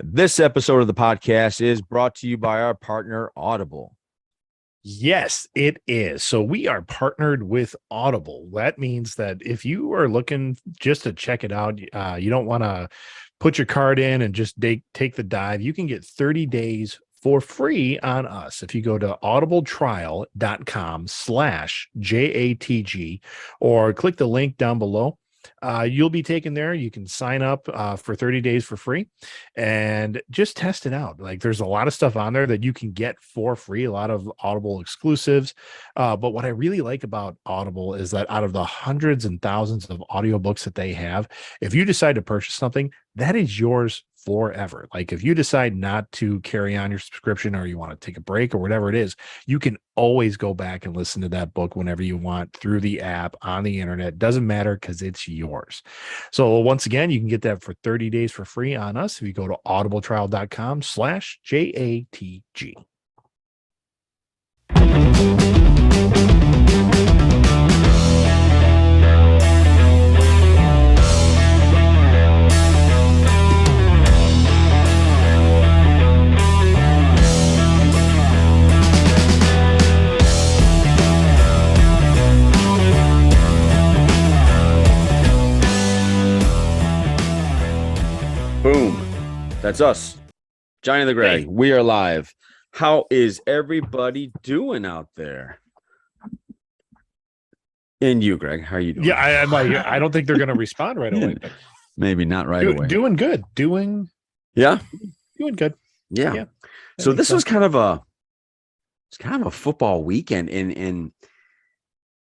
This episode of the podcast is brought to you by our partner, Audible. Yes, it is. So we are partnered with Audible. That means that if you are looking just to check it out, you don't want to put your card in and just take the dive. You can get 30 days for free on us. If you go to audibletrial.com/JATG or click the link down below, you'll be taken there. You can sign up for 30 days for free and just test it out. Like there's a lot of stuff on there that you can get for free, a lot of Audible exclusives. But what I really like about Audible is that out of the hundreds and thousands of audiobooks that they have, if you decide to purchase something, that is yours forever. Like if you decide not to carry on your subscription or you want to take a break or whatever it is, you can always go back and listen to that book whenever you want through the app on the internet. Doesn't matter because it's yours. So once again, you can get that for 30 days for free on us if you go to audibletrial.com/JATG. Boom. That's us. Johnny the Greg. Hey. We are live. How is everybody doing out there? And you, Greg, how are you doing? Yeah, I'm like, I don't think they're going to respond right away. But maybe not right away. Doing good. Doing Yeah. good. Yeah. So this was kind of a football weekend, and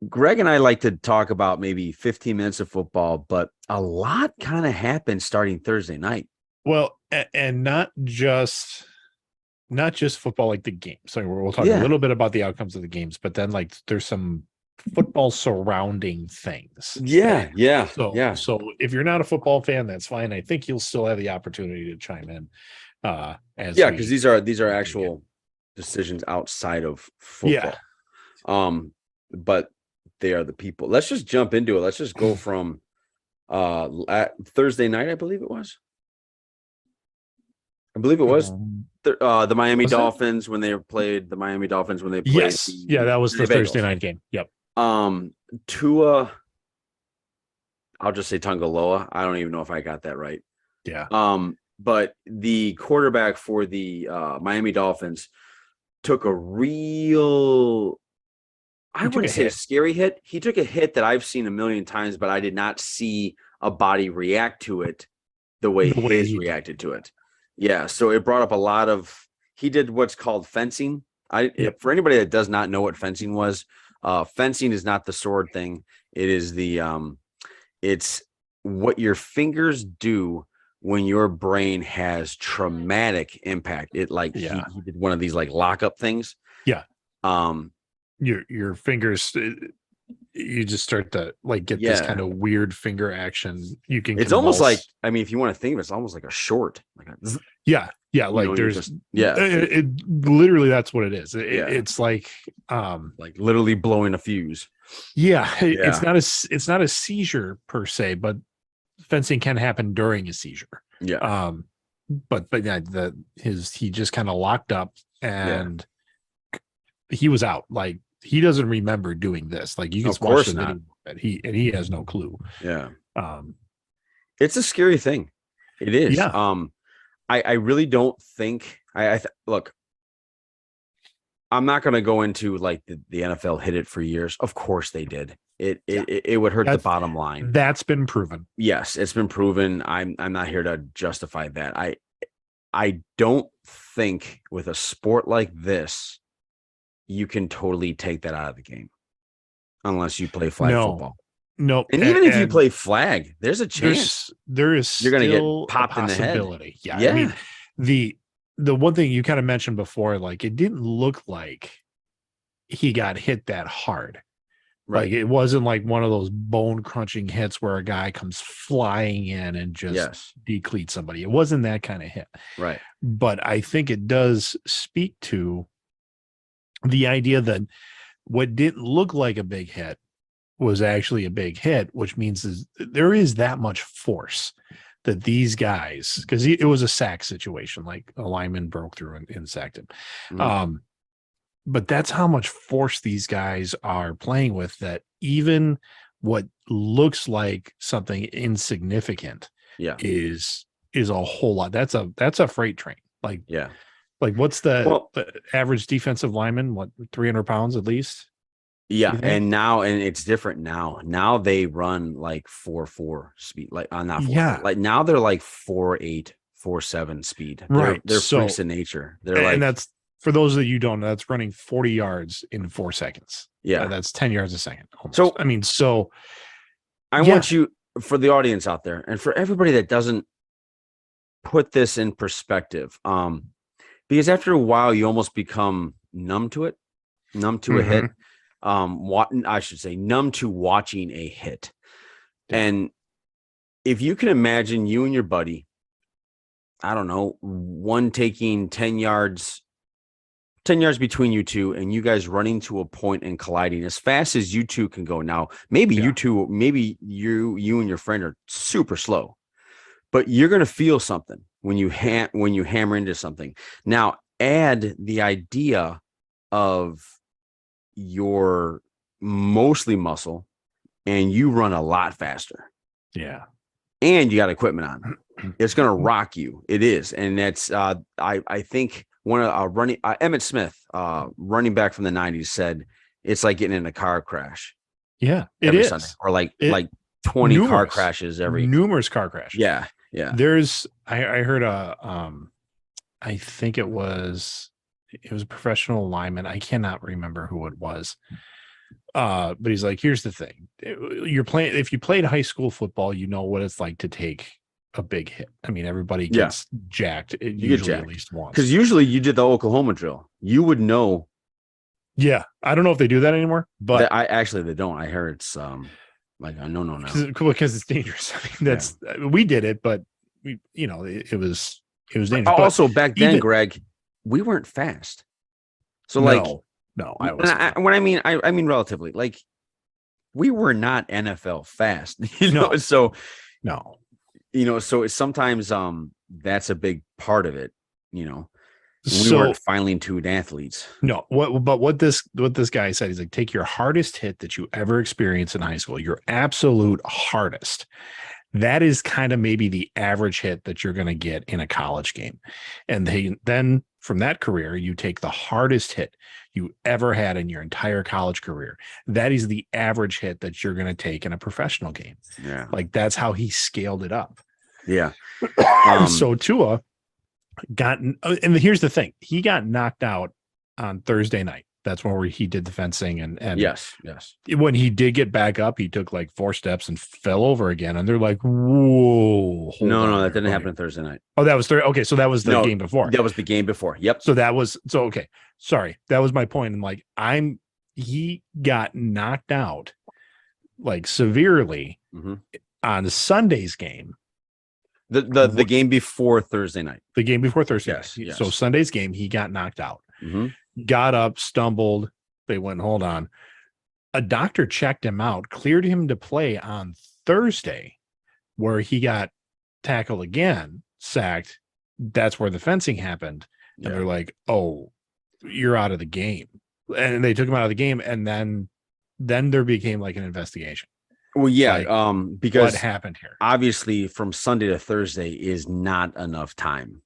Greg and I like to talk about maybe 15 minutes of football, but a lot kind of happened starting Thursday night. Well, and not just football, like the game. So we'll talk a little bit about the outcomes of the games, but then like there's some football surrounding things. Yeah. So if you're not a football fan, that's fine. I think you'll still have the opportunity to chime in. Because these are actual decisions outside of football. Yeah. But they are the people. Let's just jump into it. Let's just go from Thursday night, I believe it was. The Miami Dolphins when they played the Miami Dolphins when they played. Yes. That was the Thursday night game. Yep. Tua, I'll just say Tungaloa. I don't even know if I got that right. Yeah. But the quarterback for the Miami Dolphins took a real, I wouldn't say a scary hit. He took a hit that I've seen a million times, but I did not see a body react to it the way he reacted to it. Yeah, so it brought up a lot of. He did what's called fencing. For anybody that does not know what fencing was, fencing is not the sword thing. It is it's what your fingers do when your brain has traumatic impact. It he did one of these like lockup things. Yeah. Your fingers. You just start to get this kind of weird finger action. You can. It's almost like, I mean, if you want to think of it, it's almost like a short. It literally that's what it is. It's like literally blowing a fuse. It's not a seizure per se, but fencing can happen during a seizure. Yeah. But he just kind of locked up and he was out. Like he doesn't remember doing this. Like you can watch the video, he has no clue. Yeah. It's a scary thing. It is. Yeah. I really don't think look, I'm not going to go into like the NFL hid it for years. Of course they did. It would hurt the bottom line. That's been proven. Yes, it's been proven. I'm not here to justify that. I don't think with a sport like this, you can totally take that out of the game unless you play flag football. No, and even if you play flag, there's a chance you're going to get popped in the head. Yeah. I mean, the one thing you kind of mentioned before, like it didn't look like he got hit that hard. Right. Like it wasn't like one of those bone crunching hits where a guy comes flying in and just decleats somebody. It wasn't that kind of hit. Right. But I think it does speak to the idea that what didn't look like a big hit was actually a big hit, which means there is that much force that these guys, because it was a sack situation, like a lineman broke through and sacked him. Mhm. But that's how much force these guys are playing with, that even what looks like something insignificant Yeah. is a whole lot. That's a freight train. Yeah. Like what's the Well, average defensive lineman? What, 300 pounds at least? yeah, You think? and it's different now. Now they run like 4.4 speed, like not 4.4. Yeah, Like now they're like 4.8, 4.7 speed. right. They're freaks So, of nature. They're and like, that's for those that you don't know, that's running 40 yards in 4 seconds. yeah. That's 10 yards a second almost. So I mean, so I yeah, want you, for the audience out there and for everybody that doesn't put this in perspective, because after a while you almost become numb to it, numb to a hit. mhm, What I should say, numb to watching a hit. yeah, And if you can imagine you and your buddy, I don't know, one taking 10 yards between you two, and you guys running to a point and colliding as fast as you two can go. Now, maybe yeah, you and your friend are super slow, but you're going to feel something when you when you hammer into something. Now, add the idea of your mostly muscle and you run a lot faster yeah. and you got equipment on. It's going to rock you. It is. And that's, I think one of Emmett Smith, running back from the 90s, said it's like getting in a car crash Yeah, it every Sunday, is. or like, It 20 car numerous, crashes every. numerous car crashes. Yeah. Yeah. There's, I heard I think it was a professional lineman. I cannot remember who it was. But he's like, here's the thing. You're playing, if you played high school football, you know what it's like to take a big hit. I mean, everybody Yeah. gets jacked You get usually jacked at least once. because usually you did the Oklahoma drill. You would know Yeah. I don't know if they do that anymore, but that they don't. I heard it's like a no now. because it's dangerous. I mean, that's we did it, but we, it was dangerous. But Also, back then, even Greg, we weren't fast. So no, I was when I mean relatively, like we were not NFL fast, No. So no. so it's sometimes that's a big part of it, we So weren't finely tuned athletes. no, what this guy said, he's like, take your hardest hit that you ever experienced in high school, your absolute hardest. That is kind of maybe the average hit that you're going to get in a college game. And then from that career, you take the hardest hit you ever had in your entire college career. That is the average hit that you're going to take in a professional game. Yeah. Like that's how he scaled it up. Yeah. So Tua got, and here's the thing, he got knocked out on Thursday night. That's where he did the fencing and yes. When he did get back up, he took like 4 steps and fell over again. And they're like, whoa. No, that didn't happen Thursday night. Oh, that was Thursday. Okay. So that was the game before. That was the game before. Yep. So okay. Sorry. That was my point. And like, he got knocked out like severely on Sunday's game. The game before Thursday night. The game before Thursday yes, night. Yes. So Sunday's game, he got knocked out. Got up, stumbled. They went, hold on. A doctor checked him out, cleared him to play on Thursday, where he got tackled again, sacked. That's where the fencing happened. And they're like, oh, you're out of the game. And they took him out of the game. And then there became like an investigation. Well, yeah, Like, because what happened here? Obviously, from Sunday to Thursday is not enough time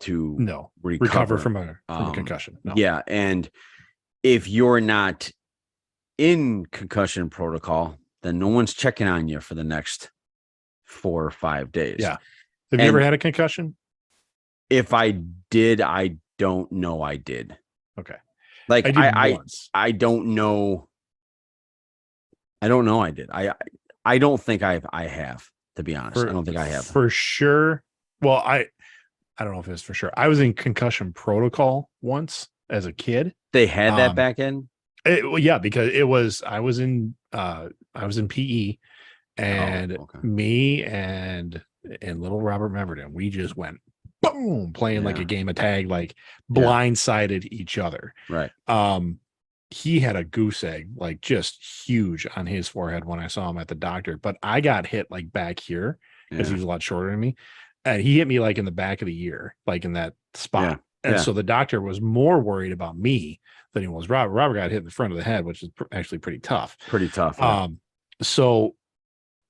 to recover from a concussion. No. Yeah, and if you're not in concussion protocol, then no one's checking on you for the next 4 or 5 days. Yeah. Have you ever had a concussion? If I did, I don't know I did. Okay. Like I did once. I don't know. I don't know I did. I don't think I have, to be honest. I don't think I have. For sure. Well, I don't know if it's for sure. I was in concussion protocol once as a kid. They had that back in? Well, yeah, because I was in PE, and me and little Robert Meverton, we just went boom, playing like a game of tag, like blindsided each other. Right. He had a goose egg, like just huge on his forehead when I saw him at the doctor, but I got hit like back here because he was a lot shorter than me. And he hit me like in the back of the ear, like in that spot. And so the doctor was more worried about me than he was Robert. Robert got hit in the front of the head, which is actually pretty tough. Pretty tough. So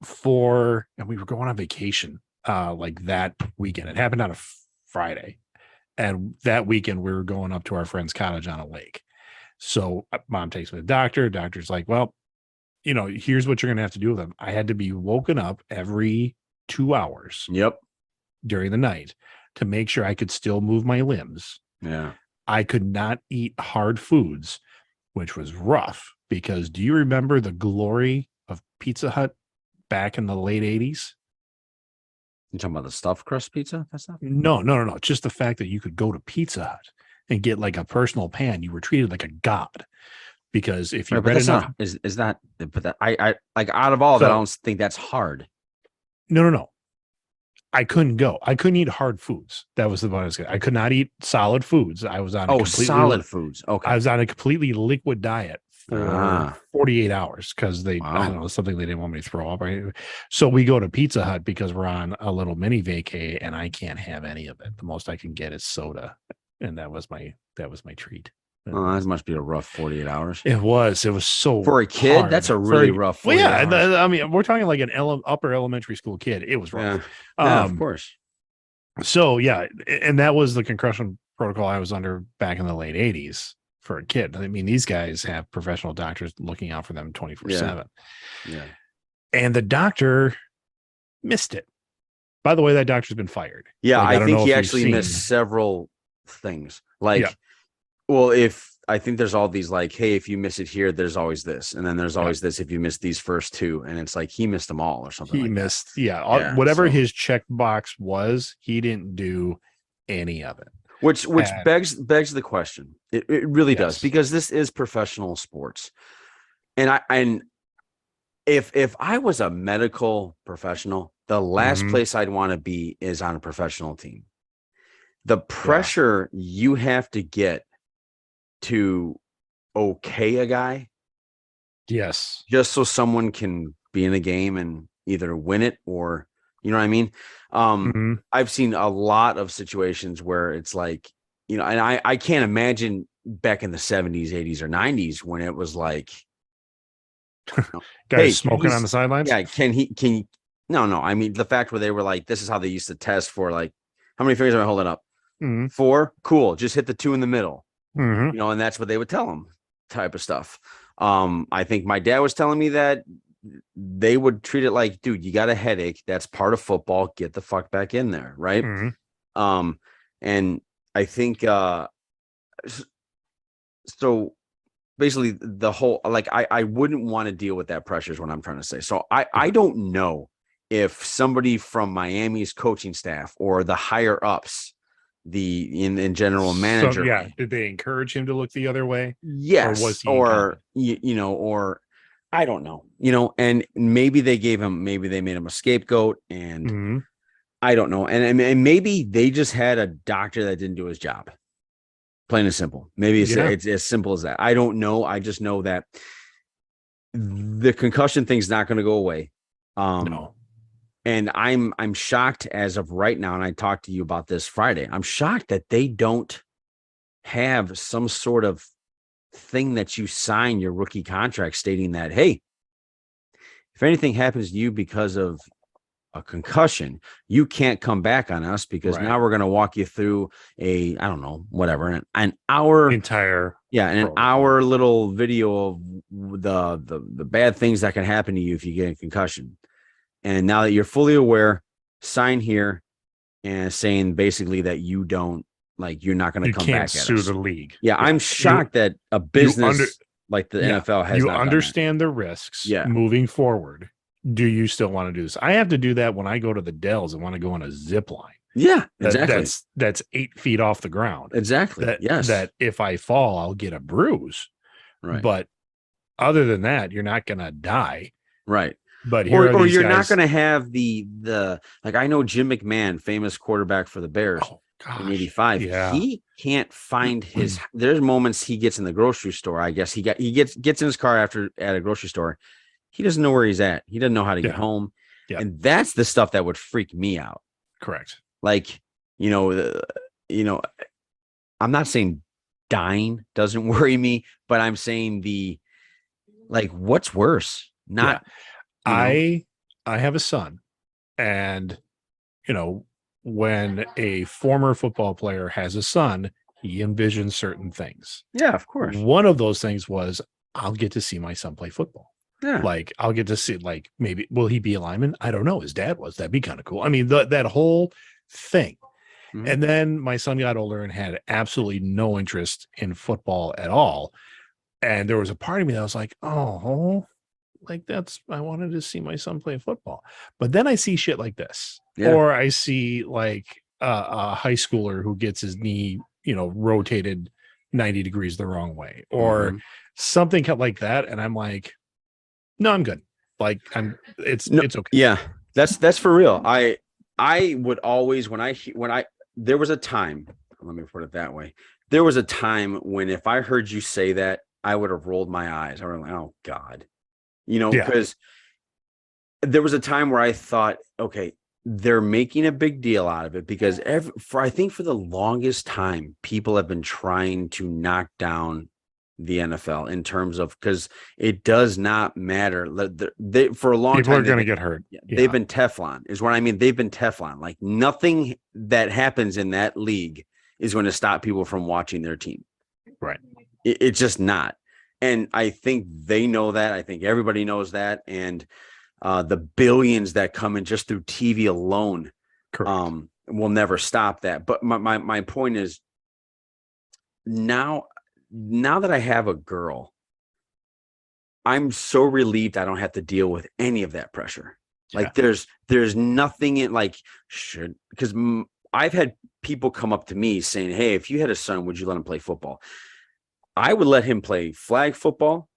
and we were going on vacation like that weekend. It happened on a Friday. And that weekend we were going up to our friend's cottage on a lake. So mom takes me to the doctor. Doctor's like, well, here's what you're going to have to do with him. I had to be woken up every 2 hours. Yep. During the night to make sure I could still move my limbs. Yeah. I could not eat hard foods, which was rough because do you remember the glory of Pizza Hut back in the late 80s? You talking about the stuffed crust pizza? That's not No. Just the fact that you could go to Pizza Hut and get like a personal pan. You were treated like a god because if you read enough, I like out of all that, I don't think that's hard. No. I couldn't go. I couldn't eat hard foods. That was the bonus. I could not eat solid foods. I was on solid foods. Okay. I was on a completely liquid diet for 48 hours because I don't know, something they didn't want me to throw up. Right. So we go to Pizza Hut because we're on a little mini vacay and I can't have any of it. The most I can get is soda. And that was my treat. Oh, that must be a rough 48 hours. It was so for a kid. Hard. That's a really rough. Well, yeah. I mean, we're talking like an upper elementary school kid. It was rough. Yeah, of course. So yeah, and that was the concussion protocol I was under back in the late 80s for a kid. I mean, these guys have professional doctors looking out for them 24/7. Yeah. And the doctor missed it. By the way, that doctor's been fired. Yeah, like, I think he actually missed several things. Well, I think there's all these like, hey, if you miss it here, there's always this. And then there's always this if you miss these first two. And it's like he missed them all or something. He missed, whatever his checkbox was, he didn't do any of it. Which begs the question. It really does, because this is professional sports. And if I was a medical professional, the last place I'd want to be is on a professional team. The pressure you have to get to okay a guy, just so someone can be in a game and either win it or, you know what I mean? I've seen a lot of situations where it's like, and I can't imagine back in the 70s, 80s, or 90s when it was like guys smoking on the sidelines. Yeah, can you? No. I mean, the fact where they were like, this is how they used to test for like, how many fingers am I holding up? 4, cool. Just hit the 2 in the middle. And that's what they would tell them, type of stuff. I think my dad was telling me that they would treat it like, dude, you got a headache. That's part of football. Get the fuck back in there. Right. And I think, so basically the whole, like, I wouldn't want to deal with that pressure is what I'm trying to say. So I don't know if somebody from Miami's coaching staff or the higher ups, in general manager. So, did they encourage him to look the other way? Yes. Or I don't know, and maybe they made him a scapegoat, and I don't know. And maybe they just had a doctor that didn't do his job. Plain and simple. Maybe it's as simple as that. I don't know. I just know that the concussion thing's not going to go away. No. And I'm shocked as of right now, and I talked to you about this Friday. I'm shocked that they don't have some sort of thing that you sign your rookie contract stating that, hey, if anything happens to you because of a concussion, you can't come back on us because now we're going to walk you through an hour an hour little video of the bad things that can happen to you if you get a concussion. And now that you're fully aware, sign here and saying basically that you don't, like, you're not going to come back at sue us. The league. Yeah, I'm shocked that a business like the NFL has. You understand the risks moving forward. Do you still want to do this? I have to do that when I go to the Dells and want to go on a zip line. Yeah, exactly. That's 8 feet off the ground. Exactly. That if I fall, I'll get a bruise. Right. But other than that, you're not going to die. Right. But or you're not going to have the like, I know Jim McMahon, famous quarterback for the Bears in 85. Yeah. He can't find there's moments he gets in the grocery store. I guess he gets in his car at a grocery store. He doesn't know where he's at. He doesn't know how to get home. Yeah. And that's the stuff that would freak me out. Correct. Like, you know, you know, I'm not saying dying doesn't worry me, but I'm saying like, what's worse? Yeah. Not, you know, I have a son, and when a former football player has a son, he envisions certain things. yeah, of course. One of those things was, I'll get to see my son play football. Yeah. Like, I'll get to see, like, maybe will he be a lineman? I don't know. His dad was. That'd be kind of cool. I mean, that whole thing. Mhm. And then my son got older and had absolutely no interest in football at all. And there was a part of me that was like, oh, like I wanted to see my son play football. But then I see shit like this, Yeah. or I see like a high schooler who gets his knee, rotated 90 degrees the wrong way, or something like that. And I'm like, no, I'm good. Like it's okay. Yeah, that's for real. I would always, there was a time, let me put it that way. There was a time when if I heard you say that, I would have rolled my eyes. I was like, oh God, because there was a time where I thought, okay, they're making a big deal out of it because I think for the longest time, people have been trying to knock down the NFL in terms of, because it does not matter. They for a long People time are going to get hurt. They've been Teflon, is what I mean. They've been Teflon. Like nothing that happens in that league is going to stop people from watching their team. Right. It's just not. And I think they know that. I think everybody knows that. And the billions that come in just through TV alone will never stop that. But my point is, now that I have a girl, I'm so relieved I don't have to deal with any of that pressure. Like there's nothing in like because I've had people come up to me saying, hey, if you had a son, would you let him play football? I would let him play flag football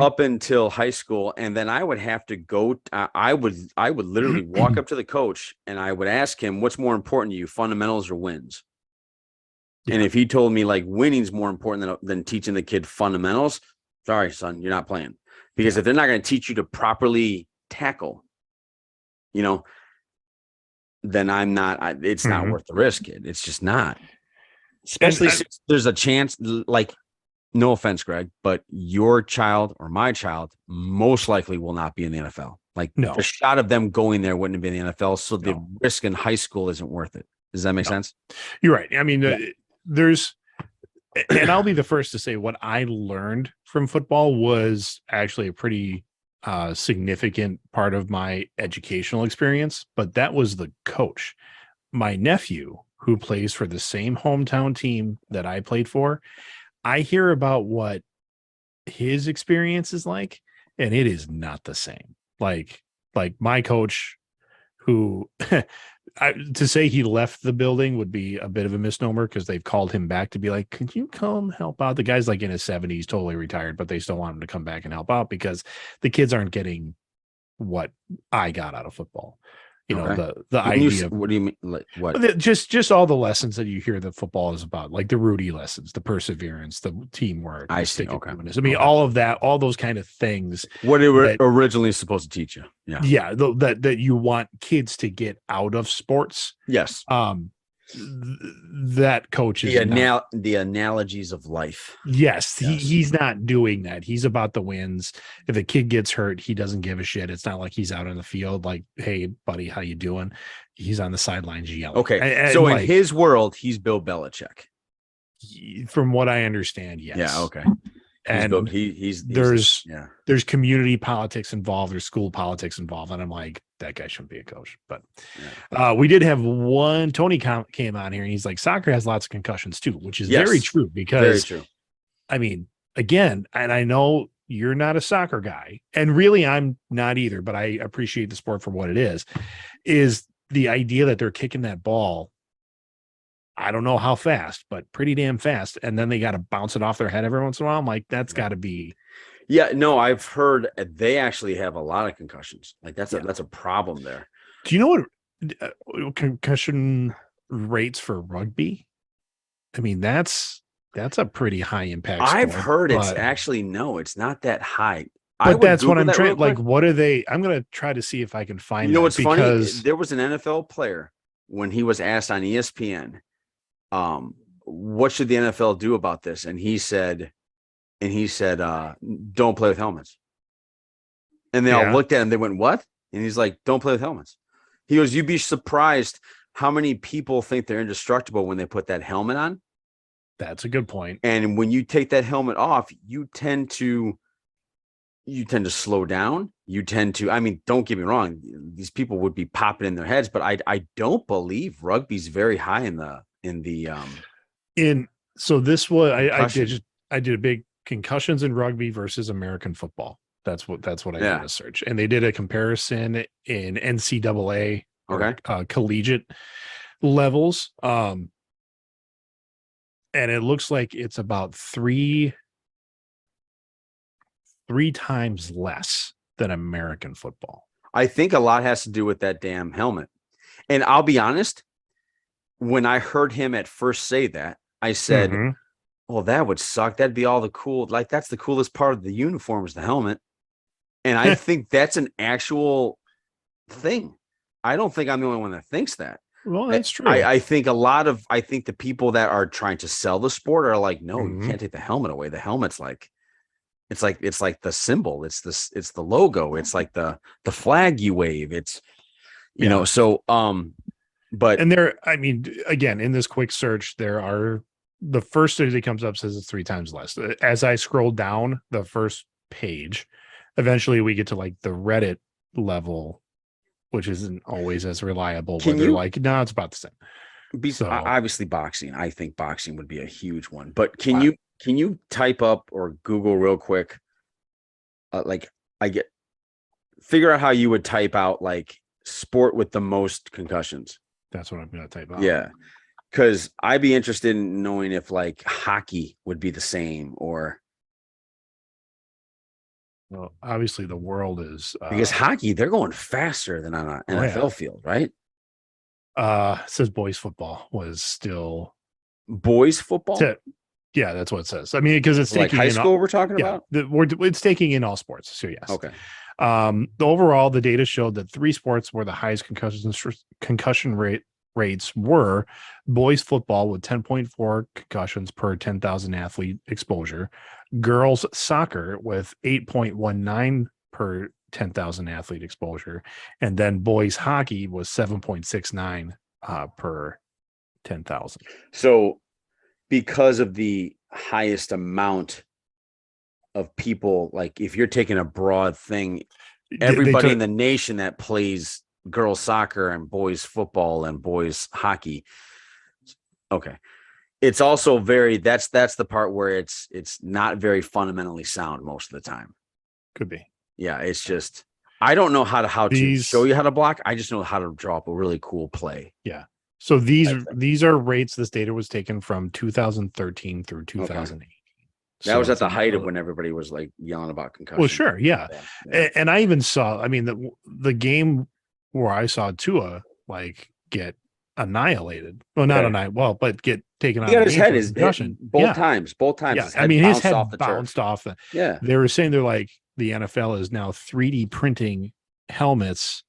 up until high school. And then I would have to go. I would literally walk up to the coach and I would ask him, what's more important to you, fundamentals or wins? And if he told me like winning's more important than teaching the kid fundamentals, sorry, son, you're not playing. Because if they're not going to teach you to properly tackle, then I'm not. It's not worth the risk, kid. It's just not. Especially since there's a chance, like, no offense, Greg, but your child or my child most likely will not be in the NFL. Like the shot of them going there wouldn't have been in the NFL. So the risk in high school isn't worth it. Does that make sense? You're right. I mean, and I'll be the first to say what I learned from football was actually a pretty significant part of my educational experience, but that was the coach. My nephew, who plays for the same hometown team that I played for, I hear about what his experience is like, and it is not the same. Like my coach, who to say he left the building would be a bit of a misnomer because they've called him back to be like, could you come help out? The guy's like in his 70s, totally retired, but they still want him to come back and help out because the kids aren't getting what I got out of football. The idea of, what do you mean? Like what? Just all the lessons that you hear that football is about, like the Rudy lessons, the perseverance, the teamwork. I see. Okay. I mean, all of that, all those kind of things. What it were originally supposed to teach you. Yeah. Yeah. That you want kids to get out of sports. Yes. That coach is the analogies of life. Yes, he's not doing that. He's about the wins. If a kid gets hurt, he doesn't give a shit. It's not like he's out on the field like, hey buddy, how you doing? He's on the sidelines yelling. Okay. So in his world, he's Bill Belichick. From what I understand, yes. Yeah, okay. And there's community politics involved, there's school politics involved, and I'm like, that guy shouldn't be a coach. But we did have one. Tony came on here and he's like, soccer has lots of concussions too, which is very true because very true. I mean, again, and I know you're not a soccer guy, and really I'm not either, but I appreciate the sport for what it is the idea that they're kicking that ball, I don't know how fast, but pretty damn fast. And then they got to bounce it off their head every once in a while. I'm like, that's got to be. Yeah, no, I've heard they actually have a lot of concussions. Like that's a problem there. Do you know what concussion rates for rugby? I mean, that's a pretty high impact. I've heard it's actually, no, it's not that high. I But would that's what Google I'm that real trying. Like, quick. what are they? I'm gonna try to see if I can You find know that what's funny? because There was an NFL player when he was asked on ESPN, what should the NFL do about this? And he said, don't play with helmets. And they all yeah, looked at him. They went, what? And he's like, don't play with helmets. He goes, you'd be surprised how many people think they're indestructible when they put that helmet on. that's a good point. And when you take that helmet off, you tend to slow down. You tend to, I mean, don't get me wrong, these people would be popping in their heads, but I don't believe rugby's very high in the In so this was concussion. I did a big concussions in rugby versus American football. That's what I did Yeah. a search, and they did a comparison in NCAA or Okay. collegiate levels. And it looks like it's about three times less than American football. I think a lot has to do with that damn helmet. And I'll be honest, when I heard him at first say that, I said, Mhm. well, that would suck. That'd be all the cool, like that's the coolest part of the uniform is the helmet. And I think that's an actual thing. I don't think I'm the only one that thinks that. Well, I, that's I true. I think I think the people that are trying to sell the sport are like, no, you Mhm. can't take the helmet away. The helmet's like it's like the symbol. It's the logo. It's like the flag you wave. It's Yeah. so but And I mean, again, in this quick search, there are the first study that comes up says it's three times less. As I scroll down the first page, eventually we get to like the Reddit level, which isn't always as reliable, where can they're you like, no, it's about the same. So, obviously boxing. I think boxing would be a huge one. But can uh, you type up or Google real quick like I get figure out how you would type out like sport with the most concussions. that's what I'm going to type out. Yeah. Cause I'd be interested in knowing if like hockey would be the same or Well, obviously, the world is, because hockey, they're going faster than on an oh, yeah. NFL field, right? It says boys football was still, Boys football? to, yeah, that's what it says. I mean, because it's So like taking high in, all, school we're talking yeah, about? it's taking in all sports. So, yes. Okay. Overall, the data showed that three sports where the highest concussion rates were boys football with 10.4 concussions per 10,000 athlete exposure, girls soccer with 8.19 per 10,000 athlete exposure, and then boys hockey was 7.69 per 10,000. So because of the highest amount of people, like if you're taking a broad thing, They everybody in took, the nation that plays girls soccer and boys football and boys hockey. Okay. It's also that's the part where it's not very fundamentally sound most of the time. could be Yeah, it's just I don't know how to show these. you how to block. I just know how to draw up a really cool play. Yeah. So these Type thing. these are rates. This data was taken from 2013 through Okay. 2008. That was So at it's the height of when everybody was like yelling about well, concussion. sure, yeah. Yeah. Yeah. And I even saw. I mean, the game where I saw Tua like get annihilated. Well, not Yeah. annihilated. Well, but get taken He out of got the his game head for a is hit concussion. both Yeah, times. Both times yeah. his I head mean, his bounced off head the bounced turf. off. Yeah. They were saying they're like the NFL is now 3D printing helmets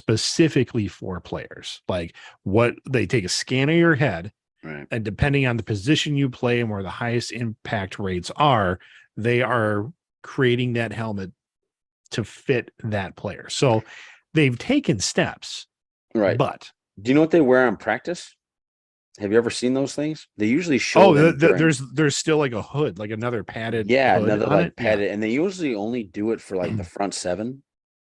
specifically for players. Like what they take a scan of your head Right. and depending on the position you play and where the highest impact rates are, they are creating that helmet to fit that player. So they've taken steps, Right. but Do you know what they wear in practice? Have you ever seen those things? They usually show them during. there's still like a hood, like another padded Yeah, hood another on it. like Yeah. padded, and they usually only do it for like the front seven,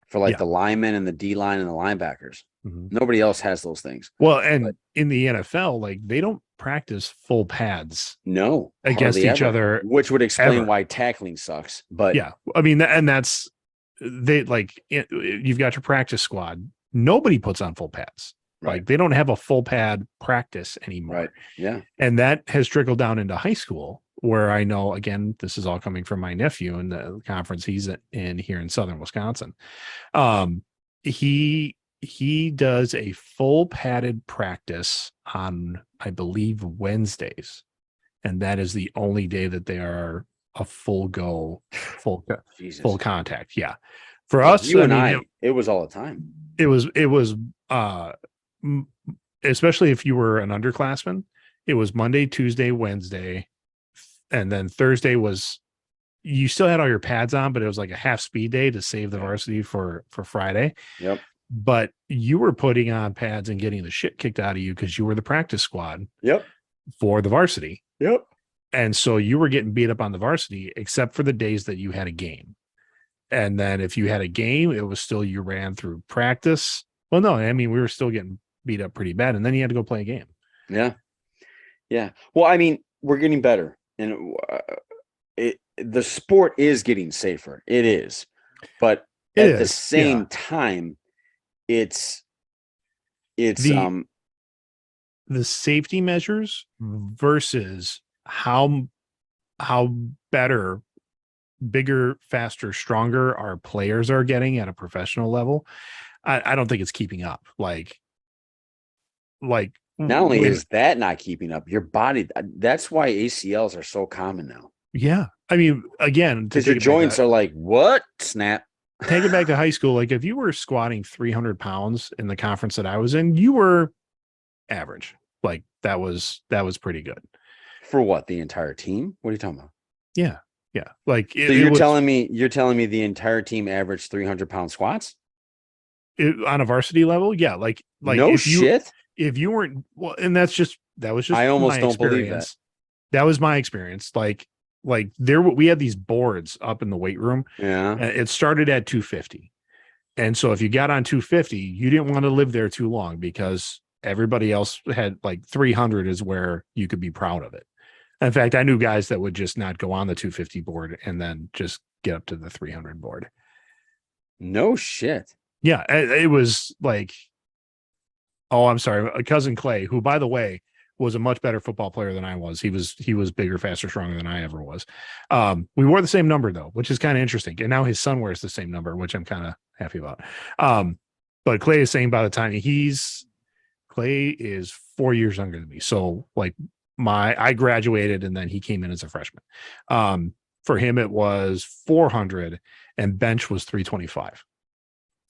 for like Yeah. the linemen and the D line and the linebackers. Mhm. Nobody else has those things. Well, But and in the NFL, like they don't practice full pads no, against hardly each ever. other Which would explain ever. why tackling sucks. But Yeah. I mean, and that's they like you've got your practice squad. Nobody puts on full pads. right, Like they don't have a full pad practice anymore. right, yeah, And that has trickled down into high school, where I know, again, this is all coming from my nephew in the conference he's in here in Southern Wisconsin. Um, he does a full padded practice on, I believe, Wednesdays. And that is the only day that they are a full go, full Jesus. contact. Yeah. For Yeah, us, you I and mean, it was all the time. it was uh m- especially if you were an underclassman, it was Monday, Tuesday, Wednesday, and then Thursday was, you still had all your pads on, but it was like a half speed day to save the Yeah. varsity for Friday. Yep. But you were putting on pads and getting the shit kicked out of you because you were the practice squad Yep. for the varsity. Yep. And so you were getting beat up on the varsity, except for the days that you had a game. And then if you had a game, it was still, you ran through practice. Well, no, I mean, we were still getting beat up pretty bad. And then you had to go play a game. Yeah. Yeah. Well, I mean, we're getting better, and the sport is getting safer. It is, but It at the is. same Yeah. time, it's it's The the safety measures versus how better, bigger, faster, stronger our players are getting at a professional level. I don't think it's keeping up. Like not only when, is that not keeping up, your body. That's why ACLs are so common now, yeah. I mean, again, to because your take it back joints to, are like, what? Snap. take it back to high school, like if you were squatting 300 pounds in the conference that I was in, you were average. Like that was pretty good. For what? The entire team? What are you talking about? Yeah. Yeah. Like So it you're was telling me the entire team averaged 300-pound squats? on a varsity level. Yeah. Like No shit. if you weren't, well, and that was just I my almost don't believe that. experience. That was my experience. Like there, we had these boards up in the weight room. Yeah. It started at 250. And so if you got on 250, you didn't want to live there too long because everybody else had like 300 is where you could be proud of it. In fact, I knew guys that would just not go on the 250 board and then just get up to the 300 board. No shit. Yeah, it was like, oh, I'm sorry, a cousin Clay, who by the way was a much better football player than I was. He was bigger, faster, stronger than I ever was. We wore the same number though, which is kind of interesting. And now his son wears the same number, which I'm kind of happy about. But Clay is saying by the time Clay is 4 years younger than me. So like I graduated and then he came in as a freshman. For him, it was 400 and bench was 325.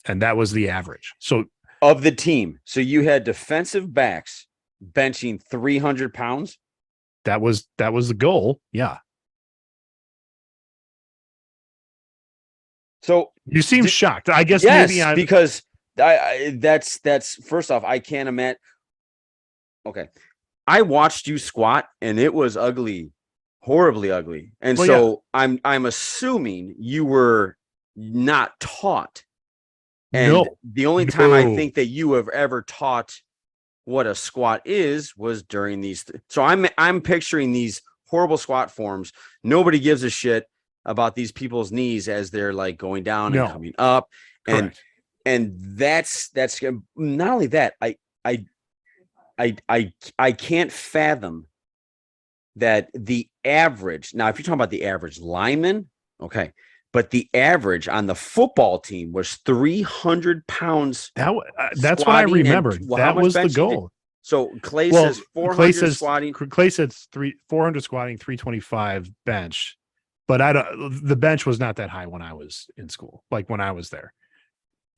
And that was the average. So Of the team. So you had defensive backs benching 300 pounds. that was the goal. Yeah. So You seem shocked. I guess yes, maybe because that's first off, I can't imagine. Okay. I watched you squat and it was ugly, horribly ugly. And Well, so I'm assuming you were not taught. And no, the only time I no. think that you have ever taught what a squat is was during these. So I'm picturing these horrible squat forms. Nobody gives a shit about these people's knees as they're like going down and No. coming up. Correct. And that's not only that, I can't fathom that the average. Now, if you're talking about the average lineman, okay, but the average on the football team was 300 pounds. That's what I remembered. That was the goal. So Clay says 400 squatting. Clay says 400 squatting, 325 bench, but the bench was not that high when I was in school. Like when I was there,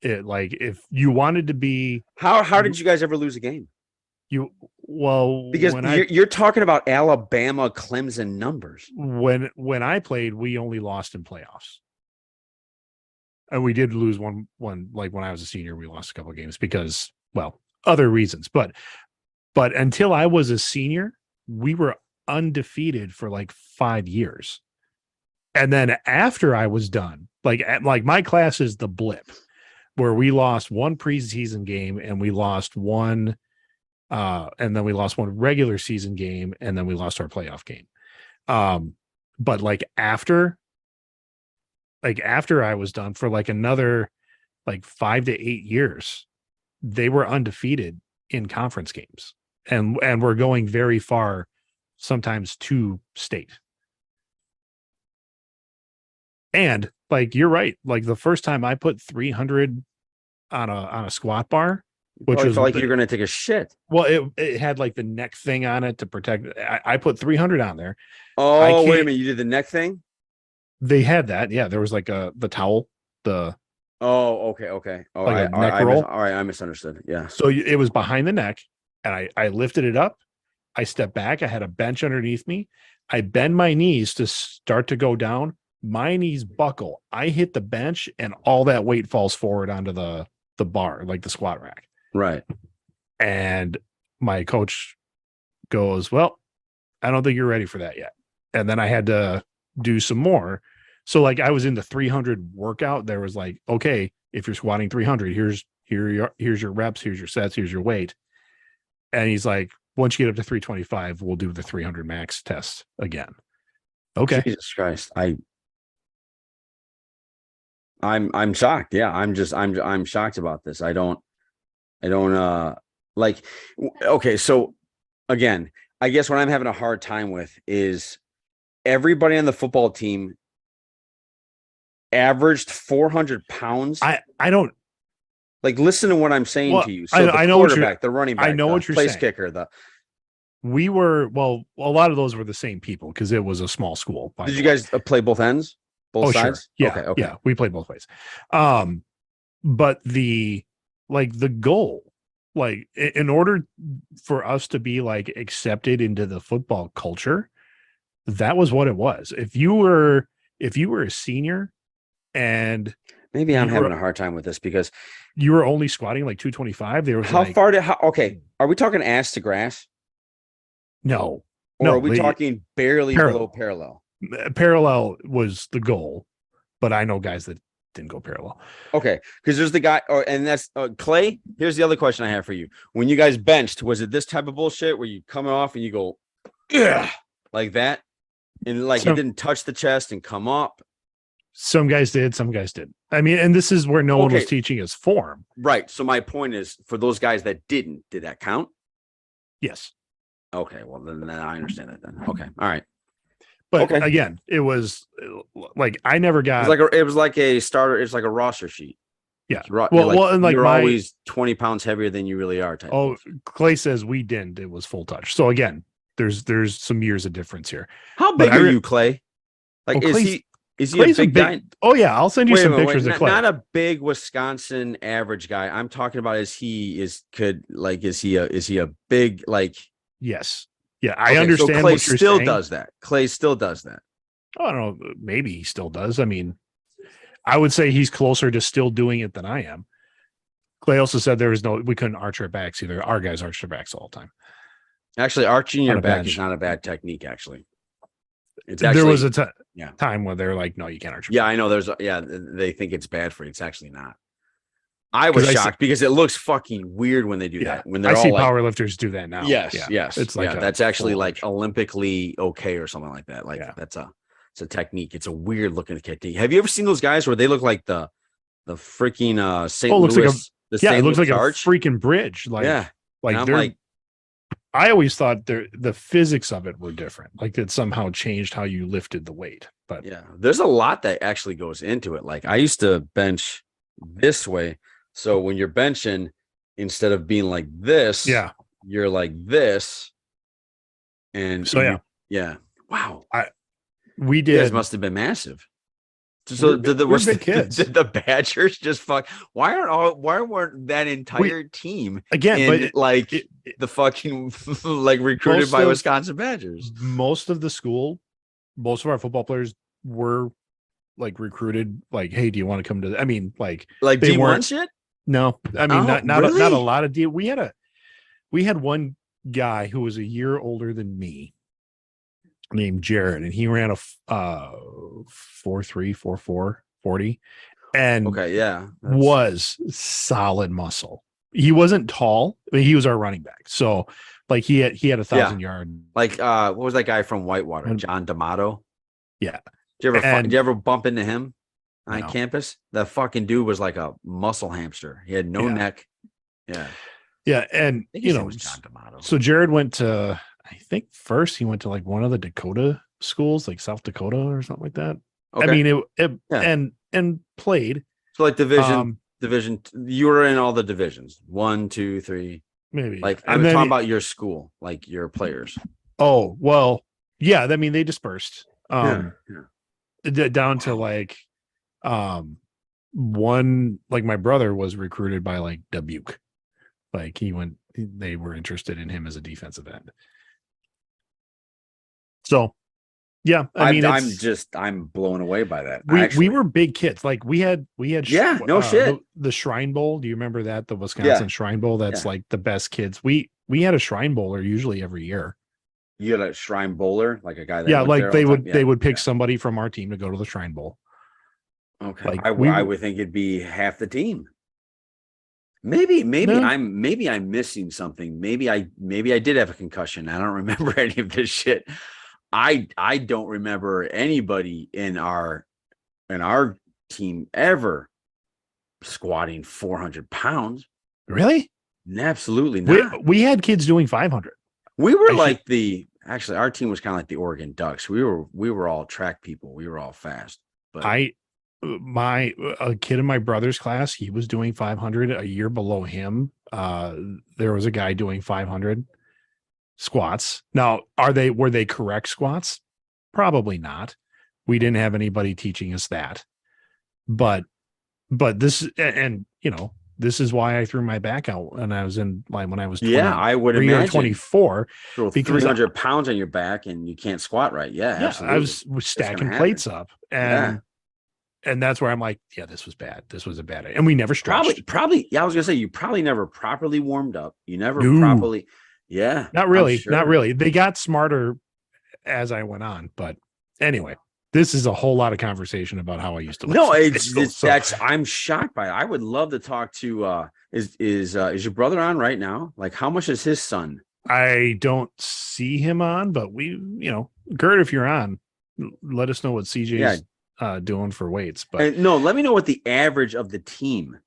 like if you wanted to be, how did you guys ever lose a game? Because you're talking about Alabama Clemson numbers. When I played, we only lost in playoffs. And we did lose one, like when I was a senior, we lost a couple of games because, well, other reasons. But until I was a senior, we were undefeated for like 5 years. And then after I was done, like my class is the blip, where we lost one preseason game and we lost one, and then we lost one regular season game, and then we lost our playoff game. But like after I was done for like another like 5 to 8 years, they were undefeated in conference games and we're going very far, sometimes to state. And like, you're right. Like the first time I put 300 on a squat bar, which was like you're going to take a shit. Well, it had like the neck thing on it to protect. I put 300 on there. Oh, wait a minute. You did the neck thing? They had that. Yeah, there was like the towel, the Oh, okay. Oh, like a neck roll. all right, I misunderstood. Yeah. So it was behind the neck, and I lifted it up. I stepped back. I had a bench underneath me. I bend my knees to start to go down. My knees buckle. I hit the bench, and all that weight falls forward onto the bar, like the squat rack. Right. And my coach goes, "Well, I don't think you're ready for that yet." And then I had to do some more. So like I was in the 300 workout. There was like, okay, if you're squatting 300, here's your reps, here's your sets, here's your weight. And he's like, once you get up to 325, we'll do the 300 max test again. Okay. Jesus Christ. I'm shocked. Yeah. I'm shocked about this. I don't like, okay. So again, I guess what I'm having a hard time with is everybody on the football team averaged 400 pounds. I don't like, listen to what I'm saying to you. So I know quarterback, the running back, I know the what you're place saying. kicker, we were, well, a lot of those were the same people because it was a small school. Did you guys play both ends? Both sides? Sure. Yeah. Okay. Yeah. We played both ways. But the goal, like in order for us to be like accepted into the football culture, that was what it was. If you were a senior and maybe I'm having a hard time with this because you were only squatting like 225, there was okay. Are we talking ass to grass? No. Or are we talking barely below parallel? Parallel was the goal, but I know guys that didn't go parallel. Okay, because there's the guy, and that's Clay. Here's the other question I have for you: when you guys benched, was it this type of bullshit where you come off and you go, yeah, like that, and like it didn't touch the chest and come up? Some guys did, some guys didn't. I mean, and this is where no one was teaching us form, right? So my point is, for those guys that didn't, did that count? Yes. Okay, well then I understand that then. Okay, all right. But again, it was like I never got. It was like a starter. It's like a roster sheet. Yeah. And like you're always 20 pounds heavier than you really are. Clay says we didn't. It was full touch. So again, there's some years of difference here. How big are you, Clay? Like, is he a big guy? Oh yeah, I'll send you some pictures of Clay. Not a big Wisconsin average guy. I'm talking about is he a big like? Yes. Yeah, I understand. So Clay what you're still saying. does that. Clay still does that. I don't know. Maybe he still does. I mean, I would say he's closer to still doing it than I am. Clay also said we couldn't arch our backs either. Our guys arch their backs all the time. Actually, arching your back is not a bad technique. Actually, there was a time where they're like, no, you can't arch. Yeah, I know. They think it's bad for you. It's actually not. I was shocked because it looks fucking weird when they do that. When they're I see powerlifters do that now. Yes, yeah. Yes. It's like that's actually like Olympically okay or something like that. Like it's a technique. It's a weird looking technique. Have you ever seen those guys where they look like the freaking St. Louis? It looks like a freaking bridge. Like I always thought the physics of it were different. Like it somehow changed how you lifted the weight. But yeah, there's a lot that actually goes into it. Like I used to bench this way. So when you're benching, instead of being like this, you're like this. And so wow. We did. You guys must have been massive. So did the Badgers just fuck? Why weren't that entire team again? But the fucking like recruited by Wisconsin Badgers? Most of our football players were like recruited. Like, hey, do you want to come to? I mean, like D1 shit. No, I mean not a lot of deal. We had one guy who was a year older than me, named Jared, and he ran a 4.3, 4.4, 40, and was solid muscle. He wasn't tall, but he was our running back. So like he had 1,000 yard. Like what was that guy from Whitewater? John D'Amato. Yeah. Did you ever bump into him on campus? That fucking dude was like a muscle hamster. He had no neck. Yeah. Yeah. And John D'Amato. So Jared went to, I think first he went to like one of the Dakota schools, like South Dakota or something like that. Okay. I mean, and played. So like division, you were in all the divisions, 1, 2, 3, maybe. Like I'm talking about your school, like your players. Oh, well, yeah. I mean, they dispersed. down to like one, like my brother was recruited by like Dubuque. Like they were interested in him as a defensive end. So yeah, I mean, I'm blown away by that. We were big kids. Like we had yeah, no shit. The Shrine Bowl. Do you remember that? The Wisconsin Shrine Bowl. That's like the best kids. We had a Shrine Bowler usually every year. You had a Shrine Bowler, like a guy that like they would pick somebody from our team to go to the Shrine Bowl. Okay. Like I would think it'd be half the team. Maybe I'm missing something. Maybe I did have a concussion. I don't remember any of this shit. I don't remember anybody in our team ever squatting 400 pounds. Really? Absolutely not. We had kids doing 500. We were actually our team was kind of like the Oregon Ducks. We were all track people. We were all fast. But a kid in my brother's class, he was doing 500. A year below him, there was a guy doing 500 squats. Now, were they correct squats? Probably not. We didn't have anybody teaching us that. But this, and this is why I threw my back out when I was 20, I would imagine 24. Throw 300 pounds on your back and you can't squat right. Yeah, absolutely. I was stacking plates up, and that's where I'm like, yeah, this was bad. This was a bad idea. And we never stretched. Probably. Yeah, I was gonna say you probably never properly warmed up. You never properly. Yeah, not really. Sure. Not really. They got smarter as I went on, but anyway. This is a whole lot of conversation about how I used to. No, I'm shocked by it. I would love to talk to. Is your brother on right now? Like, how much is his son? I don't see him on, but Gert, if you're on, let us know what CJ's doing for weights. But no, let me know what the average of the team.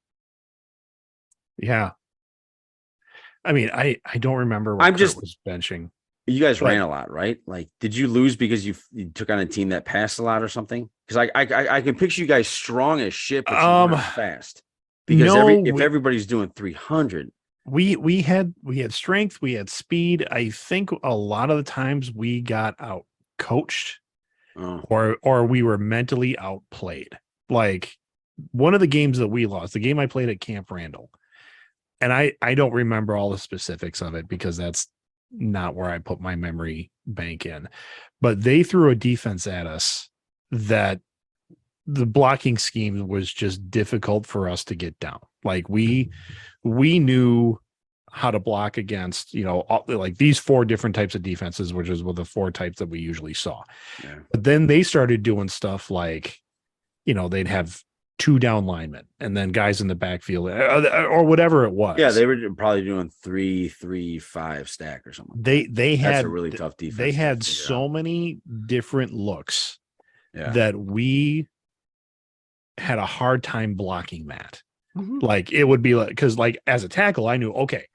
Yeah, I mean, I don't remember what Gert was benching. You guys ran a lot, right? Like, did you lose because you took on a team that passed a lot or something? Because I can picture you guys strong as shit, but you weren't fast. Because if everybody's doing 300, we had strength, we had speed. I think a lot of the times we got out coached, or we were mentally outplayed. Like one of the games that we lost, the game I played at Camp Randall, and I don't remember all the specifics of it because that's not where I put my memory bank in, but they threw a defense at us that the blocking scheme was just difficult for us to get down. Like we knew how to block against, like these 4 different types of defenses, which is the 4 types that we usually saw. Yeah. But then they started doing stuff like, they'd have 2 down linemen and then guys in the backfield or whatever it was. Yeah, they were probably doing 3-3-5 stack or something. They had That's a really tough defense. They had so many different looks that we had a hard time blocking that. Mm-hmm. Like it would be like, because like as a tackle, I knew, okay,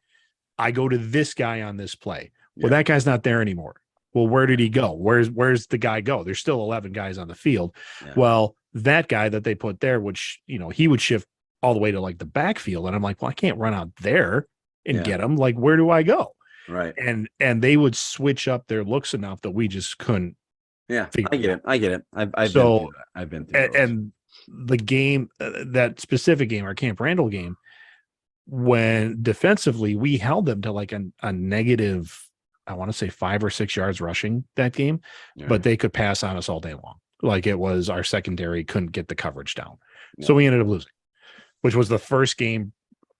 I go to this guy on this play. Well, that guy's not there anymore. Well, where did he go? Where's the guy go? There's still 11 guys on the field. Yeah. Well, that guy that they put there, which, he would shift all the way to like the backfield. And I'm like, well, I can't run out there and get him. Like, where do I go? Right. And they would switch up their looks enough that we just couldn't. Yeah. I get it. I've been through those. And the game, that specific game, our Camp Randall game, when defensively we held them to like a negative, I want to say 5 or 6 yards rushing that game, but they could pass on us all day long. Like it was our secondary couldn't get the coverage down. Yeah. So we ended up losing, which was the first game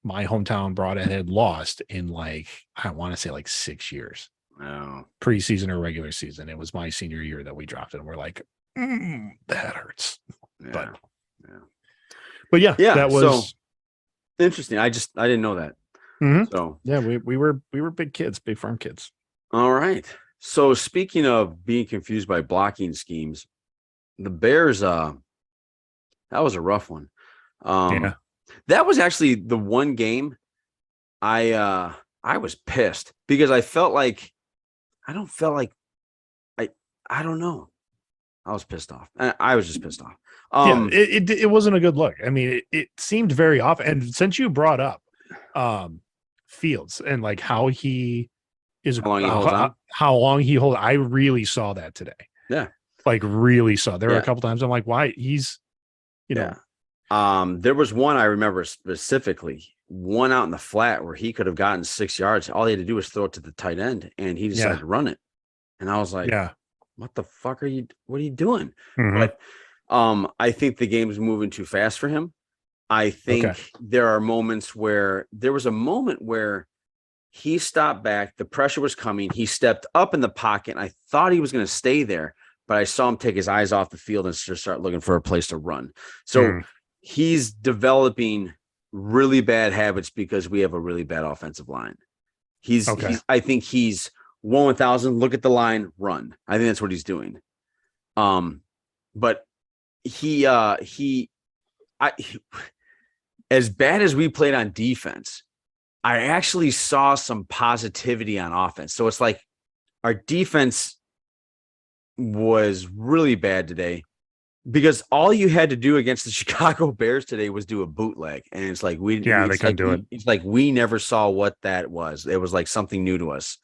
my hometown Broadhead had lost in like, I want to say like 6 years. Oh. Preseason or regular season. It was my senior year that we dropped it. And we're like, that hurts. Yeah. But that was so interesting. I didn't know that. Mm-hmm. So yeah, we were big kids, big farm kids. All right. So speaking of being confused by blocking schemes, the Bears, that was a rough one. That was actually the one game I was pissed because I don't know. I was pissed off. I was just pissed off. It wasn't a good look. I mean, it seemed very off. And since you brought up Fields and like how he is, how long he holds, I really saw that today. Yeah. like really saw. There were a Yeah. couple times I'm like, why? He's, you know, There was one I remember specifically, one out in the flat where he could have gotten 6 yards. All he had to do was throw it to the tight end, and he decided to run it. And I was like, yeah. what the fuck what are you doing? Mhm. But I think the game's moving too fast for him. I Okay. think there are moments where there was a moment where he stopped back, the pressure was coming, he stepped up in the pocket, and I thought he was going to stay there, but I saw him take his eyes off the field and just start looking for a place to run. So he's developing really bad habits because we have a really bad offensive line. I think he's 1,000, look at the line, run. I think that's what he's doing. But as bad as we played on defense, I actually saw some positivity on offense. So it's like our defense was really bad today because all you had to do against the Chicago Bears today was do a bootleg. And it's like, they couldn't do it. It's like, we never saw what that was. It was like something new to us,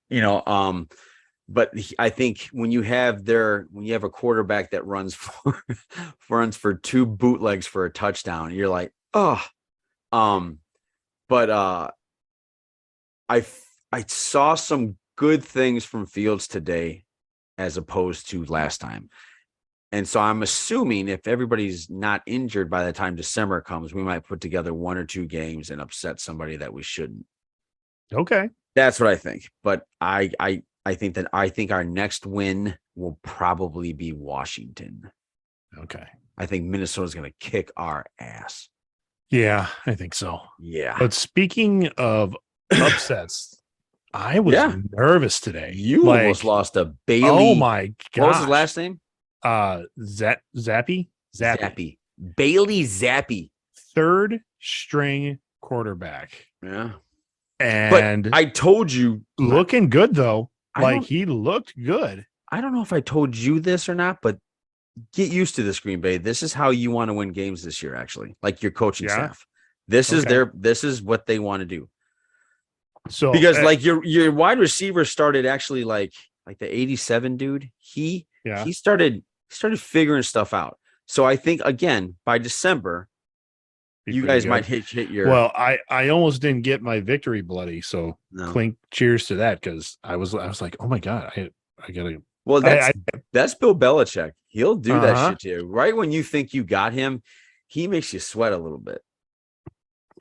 but I think when you have a quarterback that runs for 2 bootlegs for a touchdown, you're like, oh, but I saw some good things from Fields today as opposed to last time. And so I'm assuming if everybody's not injured by the time December comes, we might put together 1 or 2 games and upset somebody that we shouldn't. Okay. That's what I think. But I think our next win will probably be Washington. Okay. I think Minnesota's going to kick our ass. Yeah, I think so. Yeah. But speaking of upsets, I was nervous today. You almost lost to Bailey. Oh my god! What was his last name? Zappy. Bailey Zappy. 3rd string quarterback. Yeah. And but I told you, looking good though. He looked good. I don't know if I told you this or not, but get used to this, Green Bay. This is how you want to win games this year, actually. Like your coaching staff. This is what they want to do. So because your wide receiver started actually like the 87 dude, he started figuring stuff out. So I think again by December, you guys might hit your. Well, I almost didn't get my victory bloody, so clink cheers to that because I was like, oh my god, I gotta. Well, that's Bill Belichick. He'll do that shit to you right when you think you got him. He makes you sweat a little bit.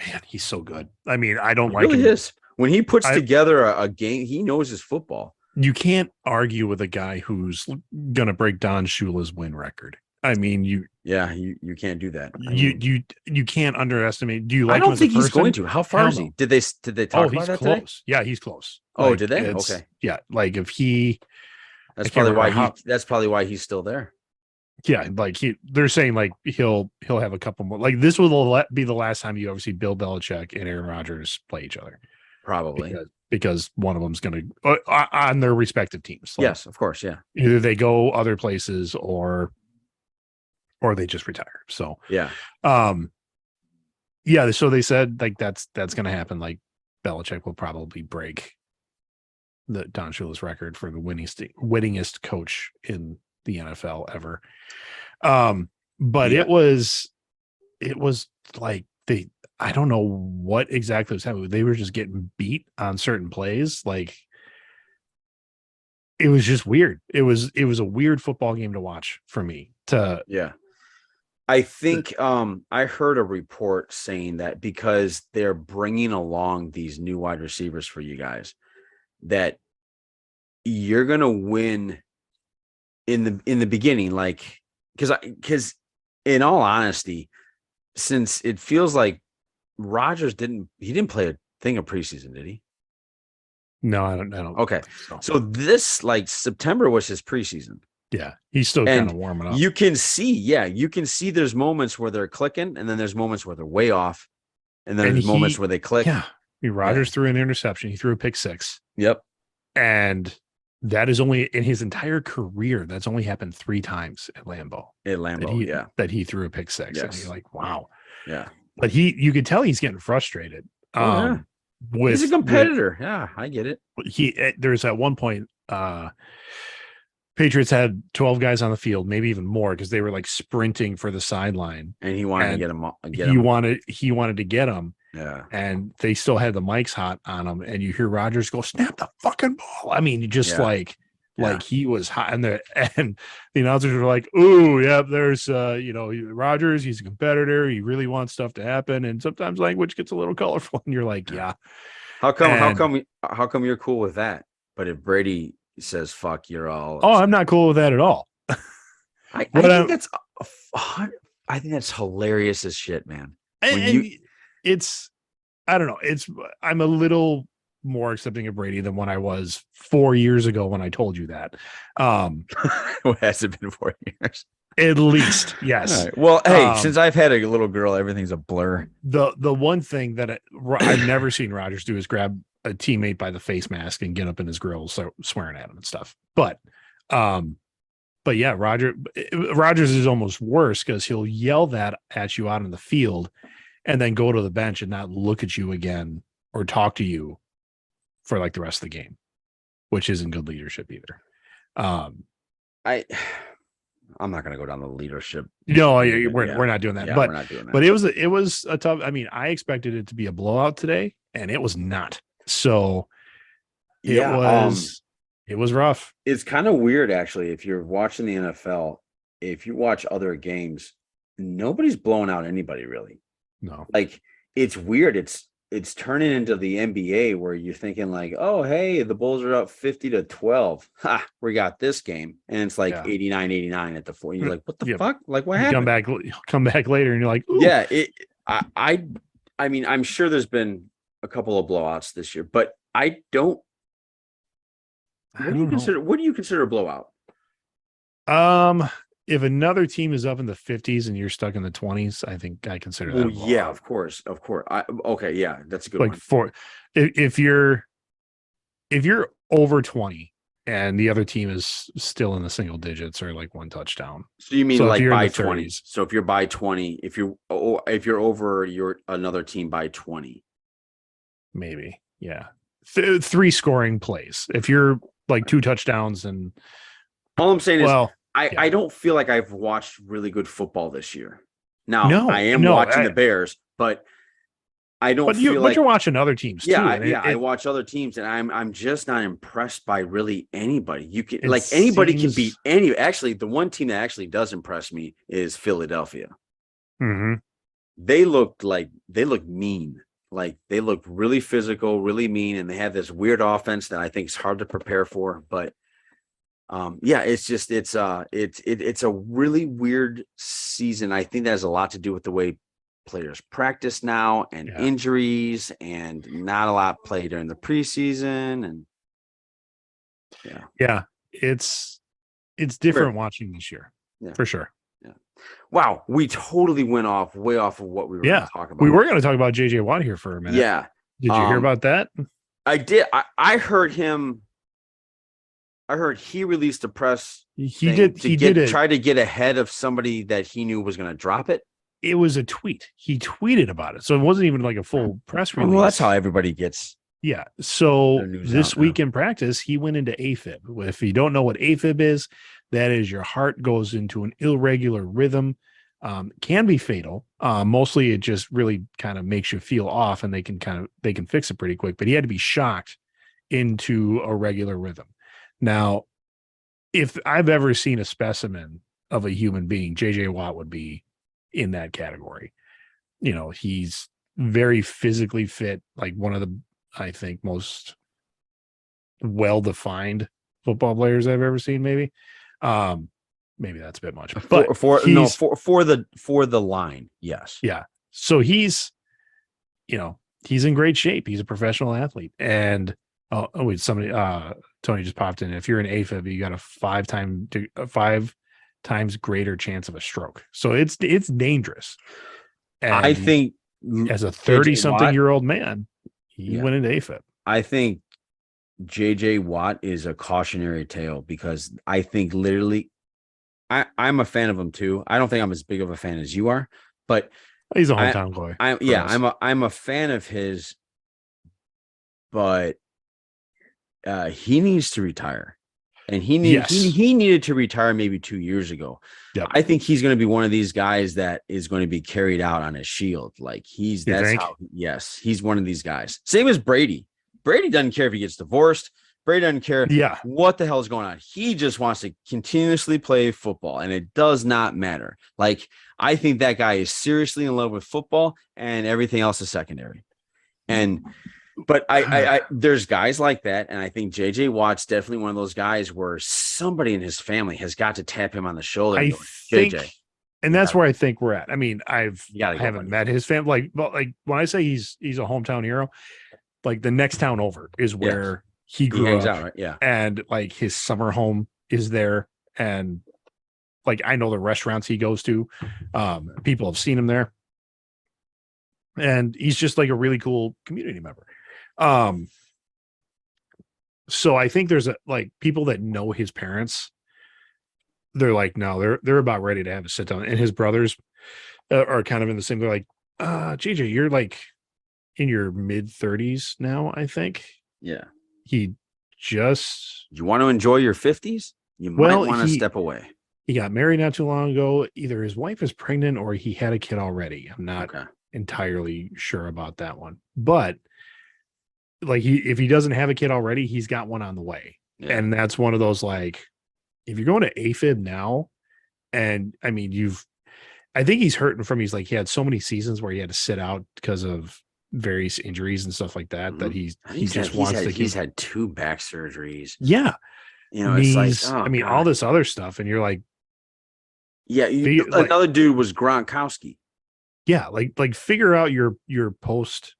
Man, he's so good. I mean, I don't like really him. Is. When he puts together a game, he knows his football. You can't argue with a guy who's gonna break Don Shula's win record. I mean, you can't do that. You can't underestimate. Do you like? I don't think he's going to. How far is he? Did they talk about that close. Today? Yeah, he's close. Oh, did they? Okay. Yeah, like if he. That's probably why he's still there. Yeah, like they're saying like he'll have a couple more. Like this will be the last time you ever see Bill Belichick and Aaron Rodgers play each other. Probably because one of them's going to on their respective teams. Like, yes, of course, yeah. Either they go other places or they just retire. So So they said like that's going to happen. Like Belichick will probably break the Don Shula's record for the winningest coach in the NFL ever. But it was like I don't know what exactly was happening. They were just getting beat on certain plays. Like it was just weird. It was a weird football game to watch for me. I think I heard a report saying that because they're bringing along these new wide receivers for you guys, that you're gonna win in the beginning, like because in all honesty, since it feels like Rodgers didn't play a thing of preseason, did he? No, I don't. Okay, so this like September was his preseason. Yeah, he's still kind of warming up. You can see there's moments where they're clicking, and then there's moments where they're way off, and then there's moments where they click. Yeah, Rodgers threw an interception. He threw a pick six. Yep, and that is only in his entire career. That's only happened 3 times at Lambeau. That he threw a pick six. Yes. And you're like, wow. Yeah. But you could tell he's getting frustrated. He's a competitor. I get it. There's at one point, Patriots had 12 guys on the field, maybe even more, because they were like sprinting for the sideline. And he wanted to get him. He wanted to get him. Yeah. And they still had the mics hot on him. And you hear Rodgers go, snap the fucking ball. I mean, just like he was hot. And the announcers were like, ooh, yeah, there's Rodgers, he's a competitor. He really wants stuff to happen. And sometimes language gets a little colorful. And you're like, yeah. How come you're cool with that? But if Brady says fuck, you're all upset. I'm not cool with that at all. I think that's hilarious as shit, man. I don't know. I'm a little more accepting of Brady than when I was 4 years ago when I told you that. Has it been 4 years? At least, yes. Right. Well, hey, since I've had a little girl, everything's a blur. The one thing that I've never seen Rodgers do is grab a teammate by the face mask and get up in his grill, so swearing at him and stuff. But yeah, Rodgers is almost worse because he'll yell that at you out in the field and then go to the bench and not look at you again or talk to you for like the rest of the game, which isn't good leadership either. I'm not going to go down the leadership. No, we're not doing that. Yeah, but we're not doing that. But it was a tough. I mean, I expected it to be a blowout today, and it was not. So it was rough. It's kind of weird, actually. If you're watching the NFL, if you watch other games, nobody's blowing out anybody really. No, like it's weird. It's turning into the NBA where you're thinking like, oh, hey, the Bulls are up 50-12. Ha, we got this game. And it's like 89-89 at the 4. You're like, what the fuck? Like, what happened? Come back later and you're like, ooh. Yeah. I mean, I'm sure there's been a couple of blowouts this year, but what do you consider a blowout? If another team is up in the 50s and you're stuck in the 20s, I think I consider that. Yeah, of course. Okay, yeah, that's a good one. If you're over 20 and the other team is still in the single digits or like one touchdown. So you mean like by 20? So if you're by 20, if you're over another team by 20, maybe, yeah, 3 scoring plays. If you're like 2 touchdowns and all I'm saying is. I don't feel like I've watched really good football this year. Now I am watching the Bears, but I don't feel like you're watching other teams too. I watch other teams, and I'm just not impressed by really anybody. You can anybody can beat any. Actually, the one team that actually does impress me is Philadelphia. Mm-hmm. They look mean. Like they look really physical, really mean, and they have this weird offense that I think is hard to prepare for, but. It's a really weird season. I think that has a lot to do with the way players practice now and injuries and not a lot played during the preseason. And it's different watching this year for sure. Yeah. Wow. We totally went way off of what we were going to talk about. We were going to talk about JJ Watt here for a minute. Yeah. Did you hear about that? I did. I heard him. I heard he released a press. Tried to get ahead of somebody that he knew was going to drop it. It was a tweet. He tweeted about it. So it wasn't even like a full press release. Well, that's how everybody gets. Yeah. So this week in practice, he went into AFib. If you don't know what AFib is, that is your heart goes into an irregular rhythm. Can be fatal. Mostly it just really kind of makes you feel off, and they can fix it pretty quick. But he had to be shocked into a regular rhythm. Now, if I've ever seen a specimen of a human being, JJ Watt would be in that category. You know, he's very physically fit, like one of the, I think, most well-defined football players I've ever seen, maybe. Maybe that's a bit much. But for the line, yes. Yeah. So he's in great shape. He's a professional athlete. And Tony just popped in. If you're an AFib, you got a 5 times greater chance of a stroke. So it's dangerous. And I think as a 30-something-year-old man, he went into AFib. I think JJ Watt is a cautionary tale because I think literally I'm a fan of him too. I don't think I'm as big of a fan as you are, but he's a hometown boy. I'm a fan of his, but he needs to retire. And he Yes. he needed to retire maybe 2 years ago. Yep. I think he's going to be one of these guys that is going to be carried out on his shield. Like You that's think? how, yes, he's one of these guys. Same as Brady. Brady doesn't care if he gets divorced. Brady doesn't care Yeah. what the hell is going on. He just wants to continuously play football, and it does not matter. Like, I think that guy is seriously in love with football, and everything else is secondary. And but I there's guys like that, and I think JJ Watt's definitely one of those guys where somebody in his family has got to tap him on the shoulder and I go, think, JJ, and that's where I think we're at. I mean, I gotta go, haven't buddy. met his family. Like when I say he's a hometown hero, like the next town over is Yeah. where he He grew hangs up, out, right? Yeah. and like his summer home is there, and like I know the restaurants he goes to. People have seen him there, and he's just like a really cool community member. So I think there's like people that know his parents. They're like, no, they're about ready to have a sit down, and his brothers are kind of in the same. They're like, JJ, you're like in your mid-30s now, I think. Yeah. He just You want to enjoy your 50s? You might want to step away. He got married not too long ago. Either his wife is pregnant or he had a kid already. I'm not entirely sure about that one. But like if he doesn't have a kid already, he's got one on the way. Yeah. And that's one of those, like, if you're going to AFib now, and I mean, I think he's hurting from, he had so many seasons where he had to sit out because of various injuries and stuff like that, that he just wants to. He's had 2 back surgeries. Yeah. You know, knees, it's like, I mean, all this other stuff. And you're like, yeah, another dude was Gronkowski. Yeah. Like figure out your post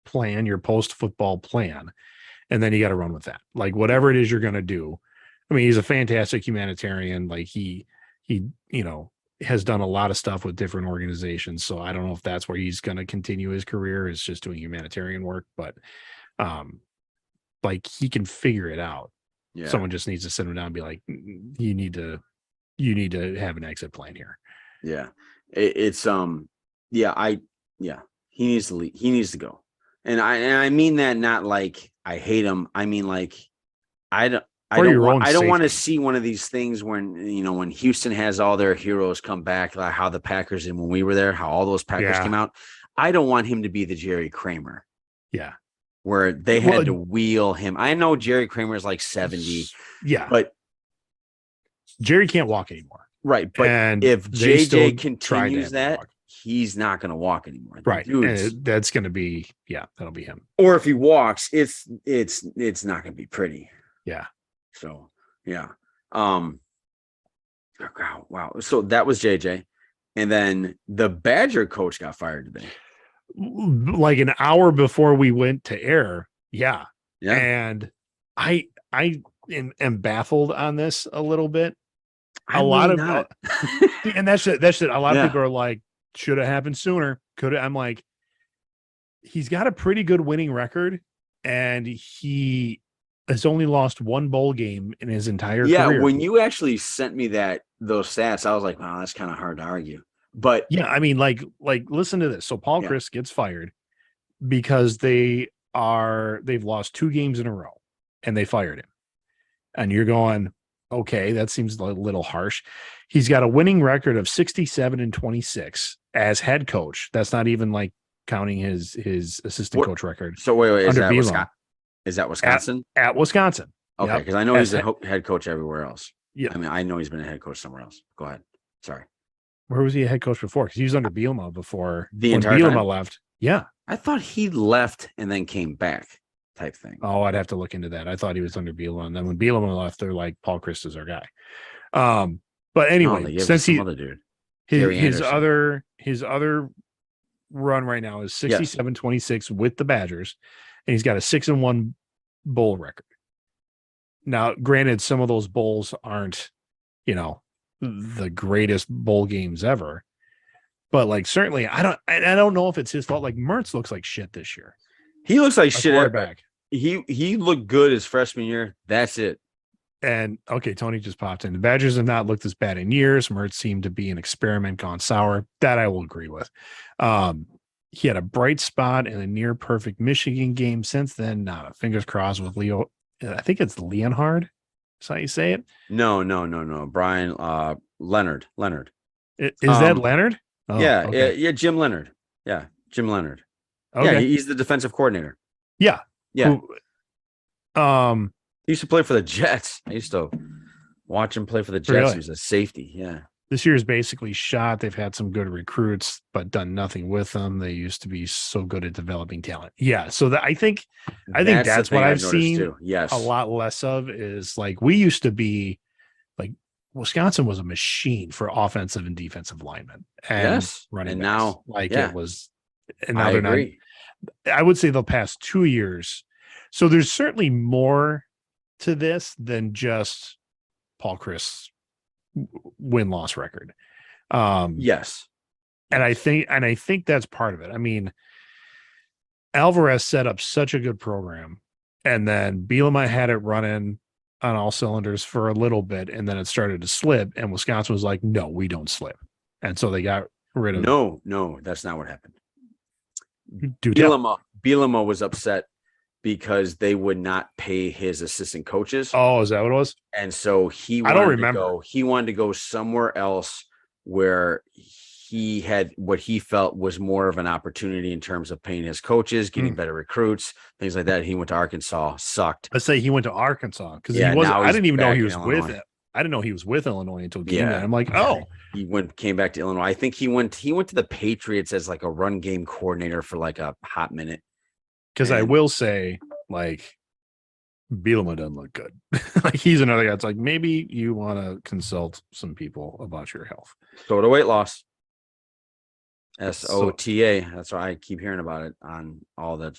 plan, your post football plan. And then you got to run with that. Like whatever it is you're going to do. I mean, he's a fantastic humanitarian. Like he, has done a lot of stuff with different organizations. So I don't know if that's where he's going to continue his career, is just doing humanitarian work, but like he can figure it out. Yeah. Someone just needs to sit him down and be like, you need to have an exit plan here. Yeah. He needs to leave. He needs to go. And I mean that not like I hate him. I mean, like, I don't want to see one of these things when Houston has all their heroes come back, like how the Packers, and when we were there, how all those Packers came out. I don't want him to be the Jerry Kramer. Yeah. Where they had to wheel him. I know Jerry Kramer is like 70. Yeah. But Jerry can't walk anymore. Right. But if JJ continues that, he's not going to walk anymore. Right. And that's going to be, that'll be him. Or if he walks, it's not going to be pretty. Yeah. So, yeah. Wow. So that was JJ. And then the Badger coach got fired today. Like an hour before we went to air. Yeah. Yeah. And I am baffled on this a little bit. And that's it. A lot of people are like, should have happened sooner. Could have. I'm like, he's got a pretty good winning record, and he has only lost 1 bowl game in his entire career. Yeah, when you actually sent me those stats, I was like, wow, that's kind of hard to argue. But yeah, I mean, like listen to this. So Paul Chryst gets fired because they've lost 2 games in a row, and they fired him. And you're going, okay, that seems a little harsh. He's got a winning record of 67-26 as head coach. That's not even like counting his assistant coach record. So wait, is that Wisconsin? At Wisconsin. Okay, because I know he's a head coach everywhere else. Yeah, I mean, I know he's been a head coach somewhere else. Go ahead. Sorry. Where was he a head coach before? Because he was under Bielema before the entire time. Bielema left. Yeah, I thought he left and then came back, type thing. Oh, I'd have to look into that. I thought he was under Bielema, and then when Bielema left, they're like, Paul Chryst is our guy. But anyway, since his other run right now is 67-26 with the Badgers, and he's got a 6-1 bowl record. Now, granted, some of those bowls aren't, the greatest bowl games ever, but like certainly, I don't know if it's his fault. Like Mertz looks like shit this year. He looks like shit. He looked good his freshman year. That's it. And okay, Tony just popped in. The Badgers have not looked this bad in years. Mertz seemed to be an experiment gone sour. That I will agree with. He had a bright spot in a near perfect Michigan game. Since then, fingers crossed with Leo. I think it's Leonhard. Is that how you say it? No. Brian Leonard. Is that Leonard? Oh, Yeah, okay. yeah, Jim Leonard. Yeah, Jim Leonard. Yeah, Okay. he's the defensive coordinator. Yeah. Yeah. Who He used to play for the Jets. I used to watch him play for the Jets. really? He was a safety. Yeah. This year's basically shot. They've had some good recruits, but done nothing with them. They used to be so good at developing talent. Yeah. So I think that's what I've seen too. Yes. a lot less of is like we used to be like Wisconsin was a machine for offensive and defensive linemen and running and backs. now Like yeah. it was, and now I they're agree. not. I would say the past 2 years. So there's certainly more to this than just Paul Chris win-loss record. Yes. And I think that's part of it. I mean, Alvarez set up such a good program, and then Bielema had it running on all cylinders for a little bit, and then it started to slip, and Wisconsin was like, no, we don't slip. And so they got rid of No, that's not what happened. Bielema was upset because they would not pay his assistant coaches. Oh, is that what it was? And so he wanted to go somewhere else where he had what he felt was more of an opportunity in terms of paying his coaches, getting better recruits, things like that. He went to Arkansas, sucked. Let's say he went to Arkansas because he wasn't. I didn't even know he was with it. I didn't know he was with Illinois until game day. I'm like, oh, he came back to Illinois. I think he went to the Patriots as like a run game coordinator for like a hot minute. Because I will say, like, Bielema doesn't look good. Like he's another guy. It's like maybe you want to consult some people about your health. SOTA weight loss. SOTA. That's why I keep hearing about it on all the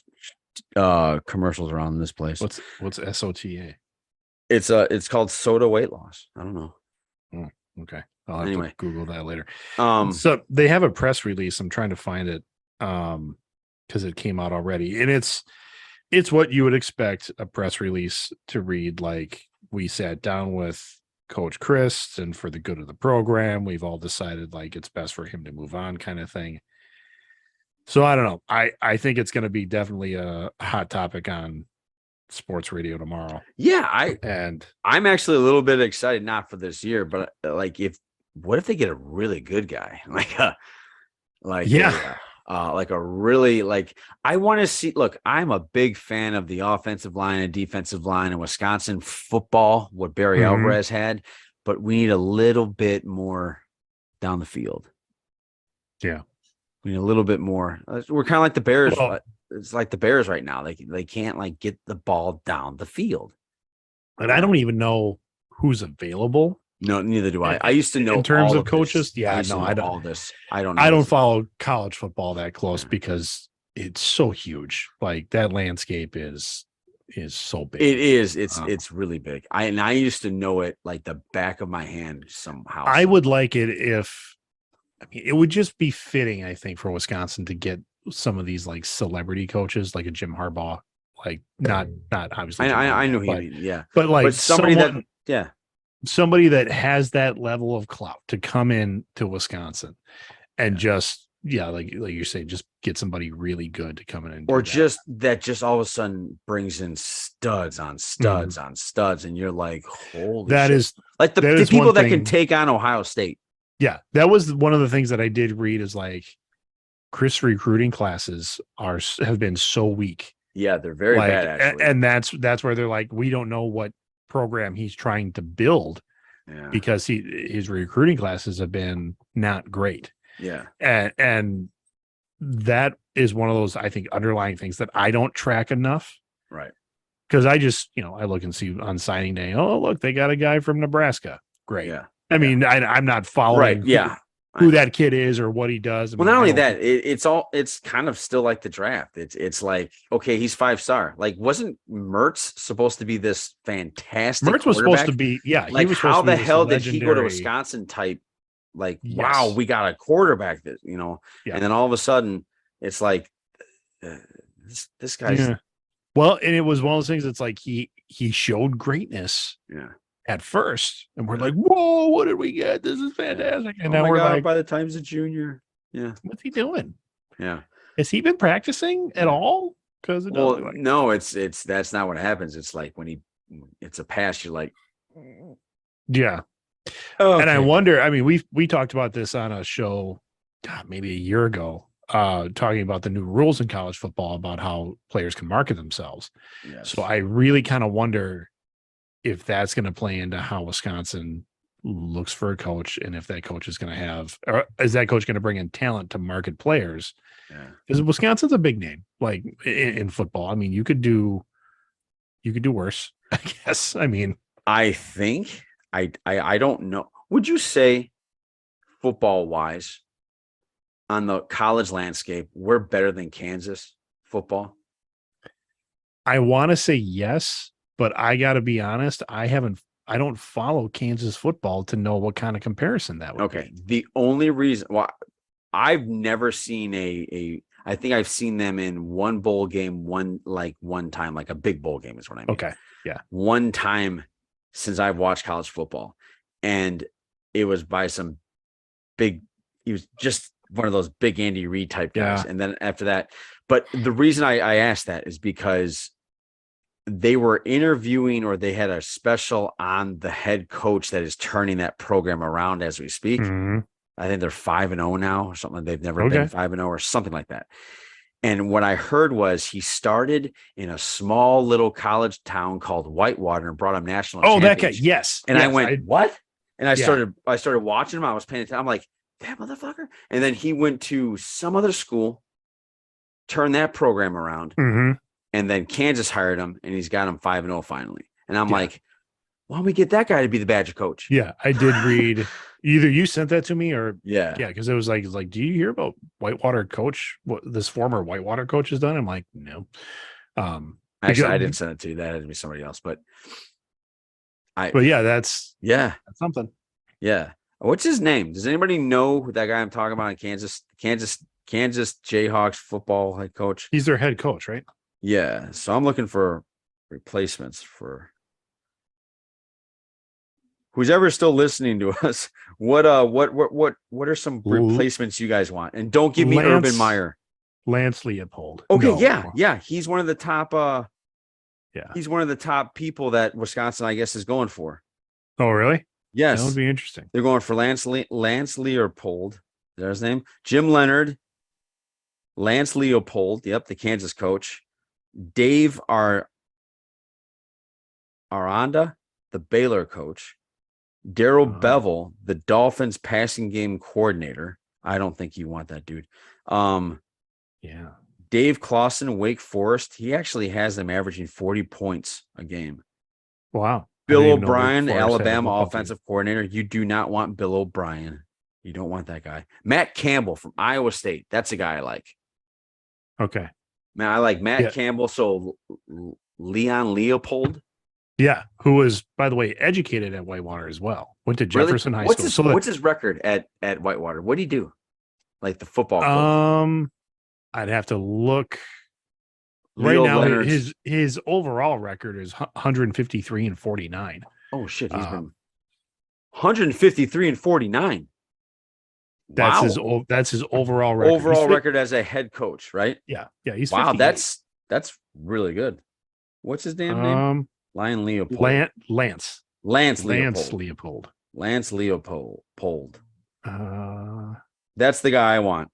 commercials around this place. What's SOTA? It's called SOTA weight loss. I don't know. Oh, okay. I'll have to Google that later. So they have a press release. I'm trying to find it because it came out already, and it's what you would expect a press release to read. Like, we sat down with Coach Chris, and for the good of the program, we've all decided like it's best for him to move on, kind of thing. So I don't know. I think it's going to be definitely a hot topic on sports radio tomorrow. Yeah, I'm actually a little bit excited, not for this year, but like what if they get a really good guy, like a really, like, I want to see. Look, I'm a big fan of the offensive line and defensive line in Wisconsin football, what Barry Alvarez had, but we need a little bit more down the field. Yeah, we need a little bit more. We're kind of like the Bears. It's like the Bears right now. They can't like get the ball down the field. And I don't even know who's available. No, neither do I. I used to know in terms of coaches. Yeah, I don't. All this. I don't know. I don't follow college football that close because it's so huge. Like that landscape is so big. It is. It's really big. I used to know it like the back of my hand somehow. I would like it if, I mean, it would just be fitting, I think, for Wisconsin to get some of these like celebrity coaches, like a Jim Harbaugh, like not obviously. I know he, but like somebody that has that level of clout to come in to Wisconsin and just like you say, just get somebody really good to come in and or just all of a sudden brings in studs on studs on studs, and you're like, holy that shit. Is like the people that can take on Ohio State. Yeah, that was one of the things that I did read is like Chris recruiting classes have been so weak. Yeah, they're very bad actually. And that's where they're like, we don't know what program he's trying to build because his recruiting classes have been not great. Yeah. And that is one of those, I think, underlying things that I don't track enough. Right. Because I just, I look and see on signing day, oh, look, they got a guy from Nebraska. Great. Yeah. I mean, I'm not following who that kid is or what he does. Well, not only that, it's kind of still like the draft. It's like, okay, he's 5-star. Like, wasn't Mertz supposed to be this fantastic? Mertz was supposed to be, like, he was how the hell did he go to Wisconsin type? Like, wow, we got a quarterback that, and then all of a sudden it's like, this guy's. Yeah. Well, and it was one of those things. It's like he showed greatness. Yeah. At first, and we're like, whoa, what did we get? This is fantastic. And now we're like, by the time he's a junior. Yeah. What's he doing? Yeah. Has he been practicing at all? Because no, it's that's not what happens. It's like when it's a pass, you're like, Yeah. Okay. And I wonder, I mean, we talked about this on a show, God, maybe a year ago, talking about the new rules in college football about how players can market themselves. Yes. So I really kind of wonder if that's going to play into how Wisconsin looks for a coach, and if that coach is going to have, or is that coach going to bring in talent to market players? Yeah. Because Wisconsin's a big name, like in football. I mean, you could do worse, I guess. I mean, I think I don't know. Would you say football wise on the college landscape, we're better than Kansas football? I want to say yes, but I got to be honest. I don't follow Kansas football to know what kind of comparison that would be. The only reason I've never seen I think I've seen them in one bowl game, one time, like a big bowl game is what I mean. Okay. Yeah. One time since I've watched college football. And it was by some he was just one of those big Andy Reid type guys. Yeah. And then after that, but the reason I asked that is because they were interviewing, or they had a special on the head coach that is turning that program around as we speak. Mm-hmm. I think they're 5-0 now, or something. They've never been 5-0 or something like that. And what I heard was he started in a small little college town called Whitewater and brought him national. Oh, that guy. Yes. And yes, I went, what? And I started watching him. I was paying attention. I'm like, that motherfucker. And then he went to some other school, turned that program around. Mm-hmm. And then Kansas hired him, and he's got him 5-0 finally. And I'm like, why don't we get that guy to be the Badger coach? Yeah, I did read. Either you sent that to me, or because it was like, do you hear about Whitewater coach? What this former Whitewater coach has done? I'm like, no. Actually, I didn't send it to you. That had to be somebody else. But that's something. Yeah. What's his name? Does anybody know who that guy I'm talking about in Kansas Jayhawks football head coach? He's their head coach, right? Yeah. So I'm looking for replacements for who's ever still listening to us. What are some replacements you guys want? And don't give me Urban Meyer. Lance Leopold. Okay, yeah. He's one of the top he's one of the top people that Wisconsin, I guess, is going for. Oh, really? Yes. That would be interesting. They're going for Lance Leopold. There's his name. Jim Leonard. Lance Leopold. Yep, the Kansas coach. Dave Aranda, the Baylor coach. Daryl Bevel, the Dolphins passing game coordinator. I don't think you want that dude. Dave Clawson, Wake Forest. He actually has them averaging 40 points a game. Wow. Bill O'Brien, Alabama offensive coordinator. You do not want Bill O'Brien. You don't want that guy. Matt Campbell from Iowa State. That's a guy I like. Okay. Man, I like Matt Campbell. So Leon Leopold. Yeah, who was, by the way, educated at Whitewater as well. Went to Jefferson High School. What's his record at Whitewater? What did he do? Like the football coach? I'd have to look. Right now, his overall record is 153-49. Oh shit, he's been 153-49. That's his overall record. Overall record as a head coach, right? Yeah, he's 58. That's really good. What's his damn name? Lion Leopold. Lance Leopold. Lance Leopold. That's the guy I want.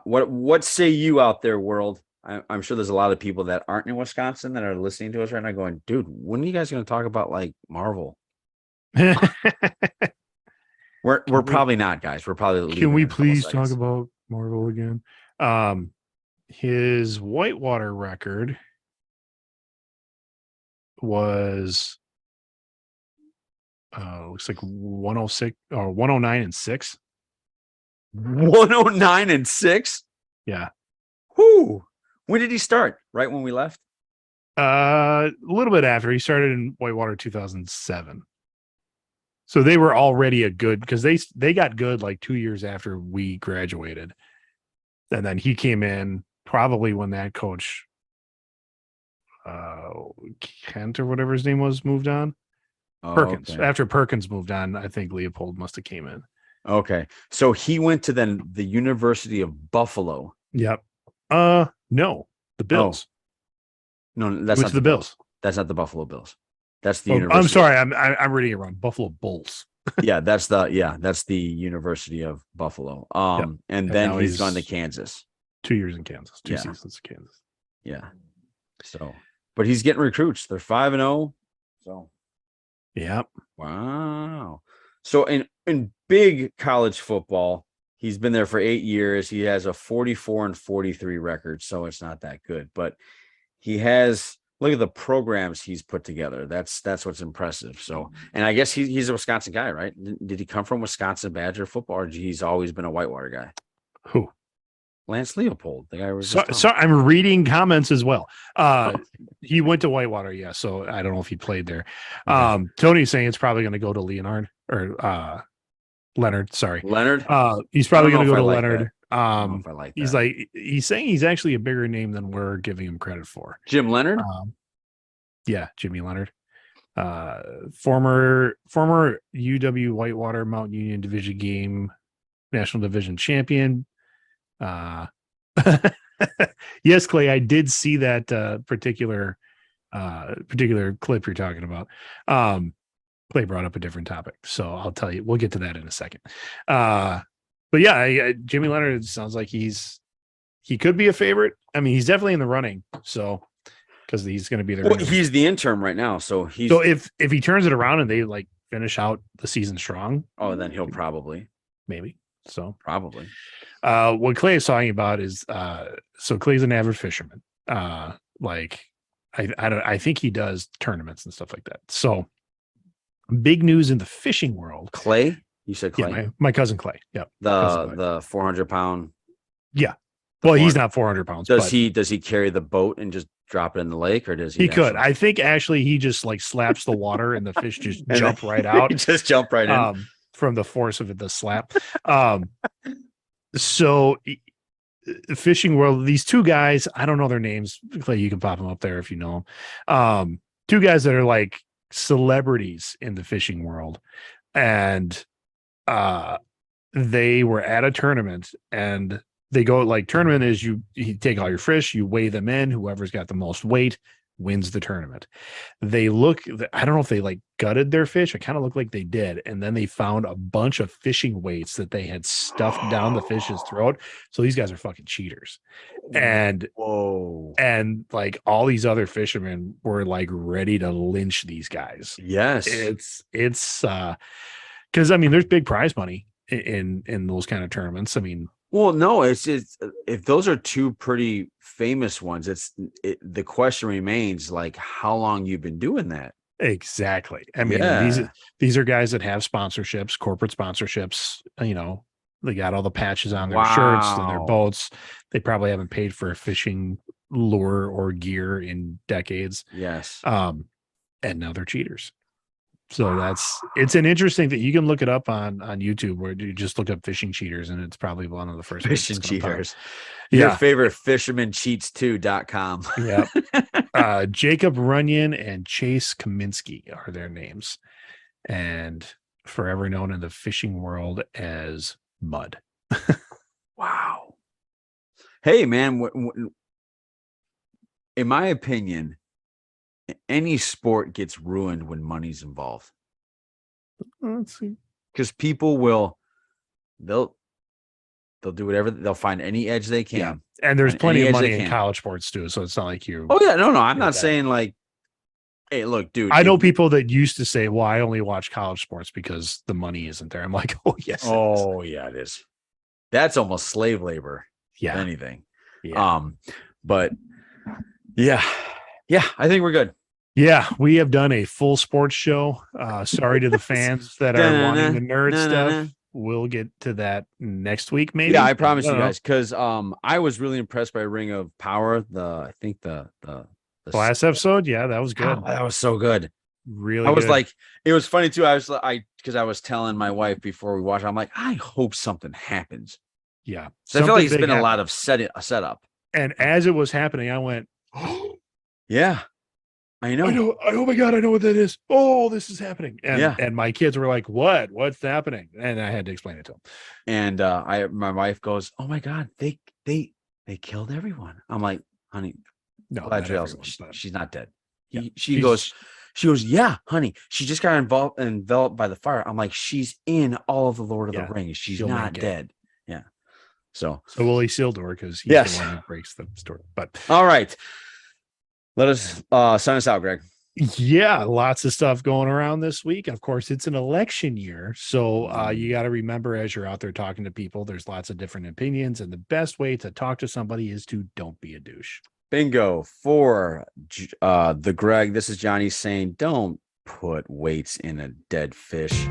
What say you out there, world? I'm sure there's a lot of people that aren't in Wisconsin that are listening to us right now going, dude, when are you guys going to talk about like Marvel? We're probably not, guys. We're probably. Can we please talk about Marvel again? His Whitewater record was looks like 106 or 109-6. 109-6. Yeah. Whoo. When did he start? Right when we left? A little bit after. He started in Whitewater 2007. So they were already a good, because they got good like 2 years after we graduated. And then he came in probably when that coach Kent or whatever his name was moved on. Perkins. Okay. After Perkins moved on, I think Leopold must have came in. Okay. So he went to then the University of Buffalo. Yep. No, the Bills. Oh. No, that's not the Bills. That's not the Buffalo Bills. That's the Oh, university. I'm sorry, I'm reading it wrong. Buffalo Bulls. That's the University of Buffalo. Yep. And then now he's gone to Kansas. 2 years in Kansas, two Yeah. seasons in Kansas. Yeah. So, but he's getting recruits. They're 5-0. So, yeah. Wow. So in big college football, he's been there for 8 years. He has a 44-43 record, so it's not that good. But he has look at the programs he's put together. That's what's impressive. So, and I guess he's a Wisconsin guy, right? Did he come from Wisconsin Badger football, or he's always been a Whitewater guy? Who? Lance Leopold, the guy was so I'm reading comments as well. He went to Whitewater, yeah. So I don't know if he played there. Tony's saying it's probably going to go to Leonard or Leonard. Sorry, Leonard. He's probably going to go to Leonard. That. He's saying he's actually a bigger name than we're giving him credit for. Jim Leonard. Yeah, Jimmy Leonard. Former UW Whitewater Mountain Union Division National Division champion. Yes, Clay, I did see that particular clip you're talking about. Clay brought up a different topic, so I'll tell you, we'll get to that in a second. But yeah, Jimmy Leonard sounds like he could be a favorite. I mean, he's definitely in the running, so because he's going to be there. Well, he's the interim right now, so if he turns it around and they like finish out the season strong, then he'll probably maybe. So probably. What Clay is talking about is so Clay's an avid fisherman. Like I think he does tournaments and stuff like that. So big news in the fishing world. Clay? You said Clay? Yeah, my cousin Clay. Yeah. The 400-pound. Yeah. Well, he's not 400 pounds. Does he carry the boat and just drop it in the lake, or does he? He could. I think actually he just like slaps the water and the fish just jump right out. Just jump right in. From the force of the slap. So fishing world, these two guys, I don't know their names. Clay, you can pop them up there if you know them. Two guys that are like celebrities in the fishing world. And they were at a tournament, and they go like, tournament is you take all your fish, you weigh them in, whoever's got the most weight wins the tournament. I don't know if they like gutted their fish. It kind of looked like they did. And then they found a bunch of fishing weights that they had stuffed down the fish's throat. So these guys are fucking cheaters. And like all these other fishermen were like ready to lynch these guys. Yes. It's because I mean, there's big prize money in those kind of tournaments. I mean, well, no, it's if those are two pretty famous ones, the question remains like how long you've been doing that. Exactly. I mean, these are guys that have sponsorships, corporate sponsorships. You know, they got all the patches on their shirts and their boats. They probably haven't paid for a fishing lure or gear in decades. Yes. And now they're cheaters. So it's an interesting that you can look it up on YouTube, where you just look up fishing cheaters, and it's probably one of the first fishing cheaters. Yeah. Your favorite fishermancheats2.com. Yeah. Jacob Runyon and Chase Kaminsky are their names, and forever known in the fishing world as Mud. Wow. Hey, man, in my opinion, any sport gets ruined when money's involved. Let's see. Because people they'll do whatever, they'll find any edge they can. Yeah. And there's plenty of money in college sports too. So it's not like you. Oh yeah, no. I'm not saying like, hey, look, dude. I know people that used to say, well, I only watch college sports because the money isn't there. I'm like, oh yes. Oh yeah, it is. That's almost slave labor. Yeah. If anything. Yeah. But yeah, I think we're good. Yeah, we have done a full sports show. Sorry to the fans that are wanting the nerd stuff. We'll get to that next week, maybe. Yeah, I promise you guys, because I was really impressed by Ring of Power. The last episode, yeah, that was good. Oh, that was so good. Really, I was like, it was funny too. Because I was telling my wife before we watched, I'm like, I hope something happens. Yeah, so I feel like it's been a lot of setup. And as it was happening, I went, yeah. I know. Oh my God, I know what that is. Oh, this is happening. And my kids were like, what's happening? And I had to explain it to them. And my wife goes, oh my God, they killed everyone. I'm like, honey, no, she's not dead. She goes, She goes, yeah, honey. She just got enveloped by the fire. I'm like, she's in all of the Lord of the Rings. She's not dead. Yeah. So will Isildur, because he's yes. the one who breaks the story. But all right. Let us sign us out, Greg. Yeah, lots of stuff going around this week. Of course, it's an election year. So you got to remember, as you're out there talking to people, there's lots of different opinions. And the best way to talk to somebody is to don't be a douche. Bingo. For the Greg, this is Johnny saying, don't put weights in a dead fish.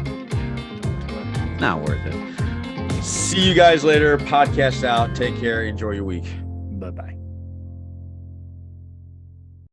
Not worth it. See you guys later. Podcast out. Take care. Enjoy your week. Bye-bye.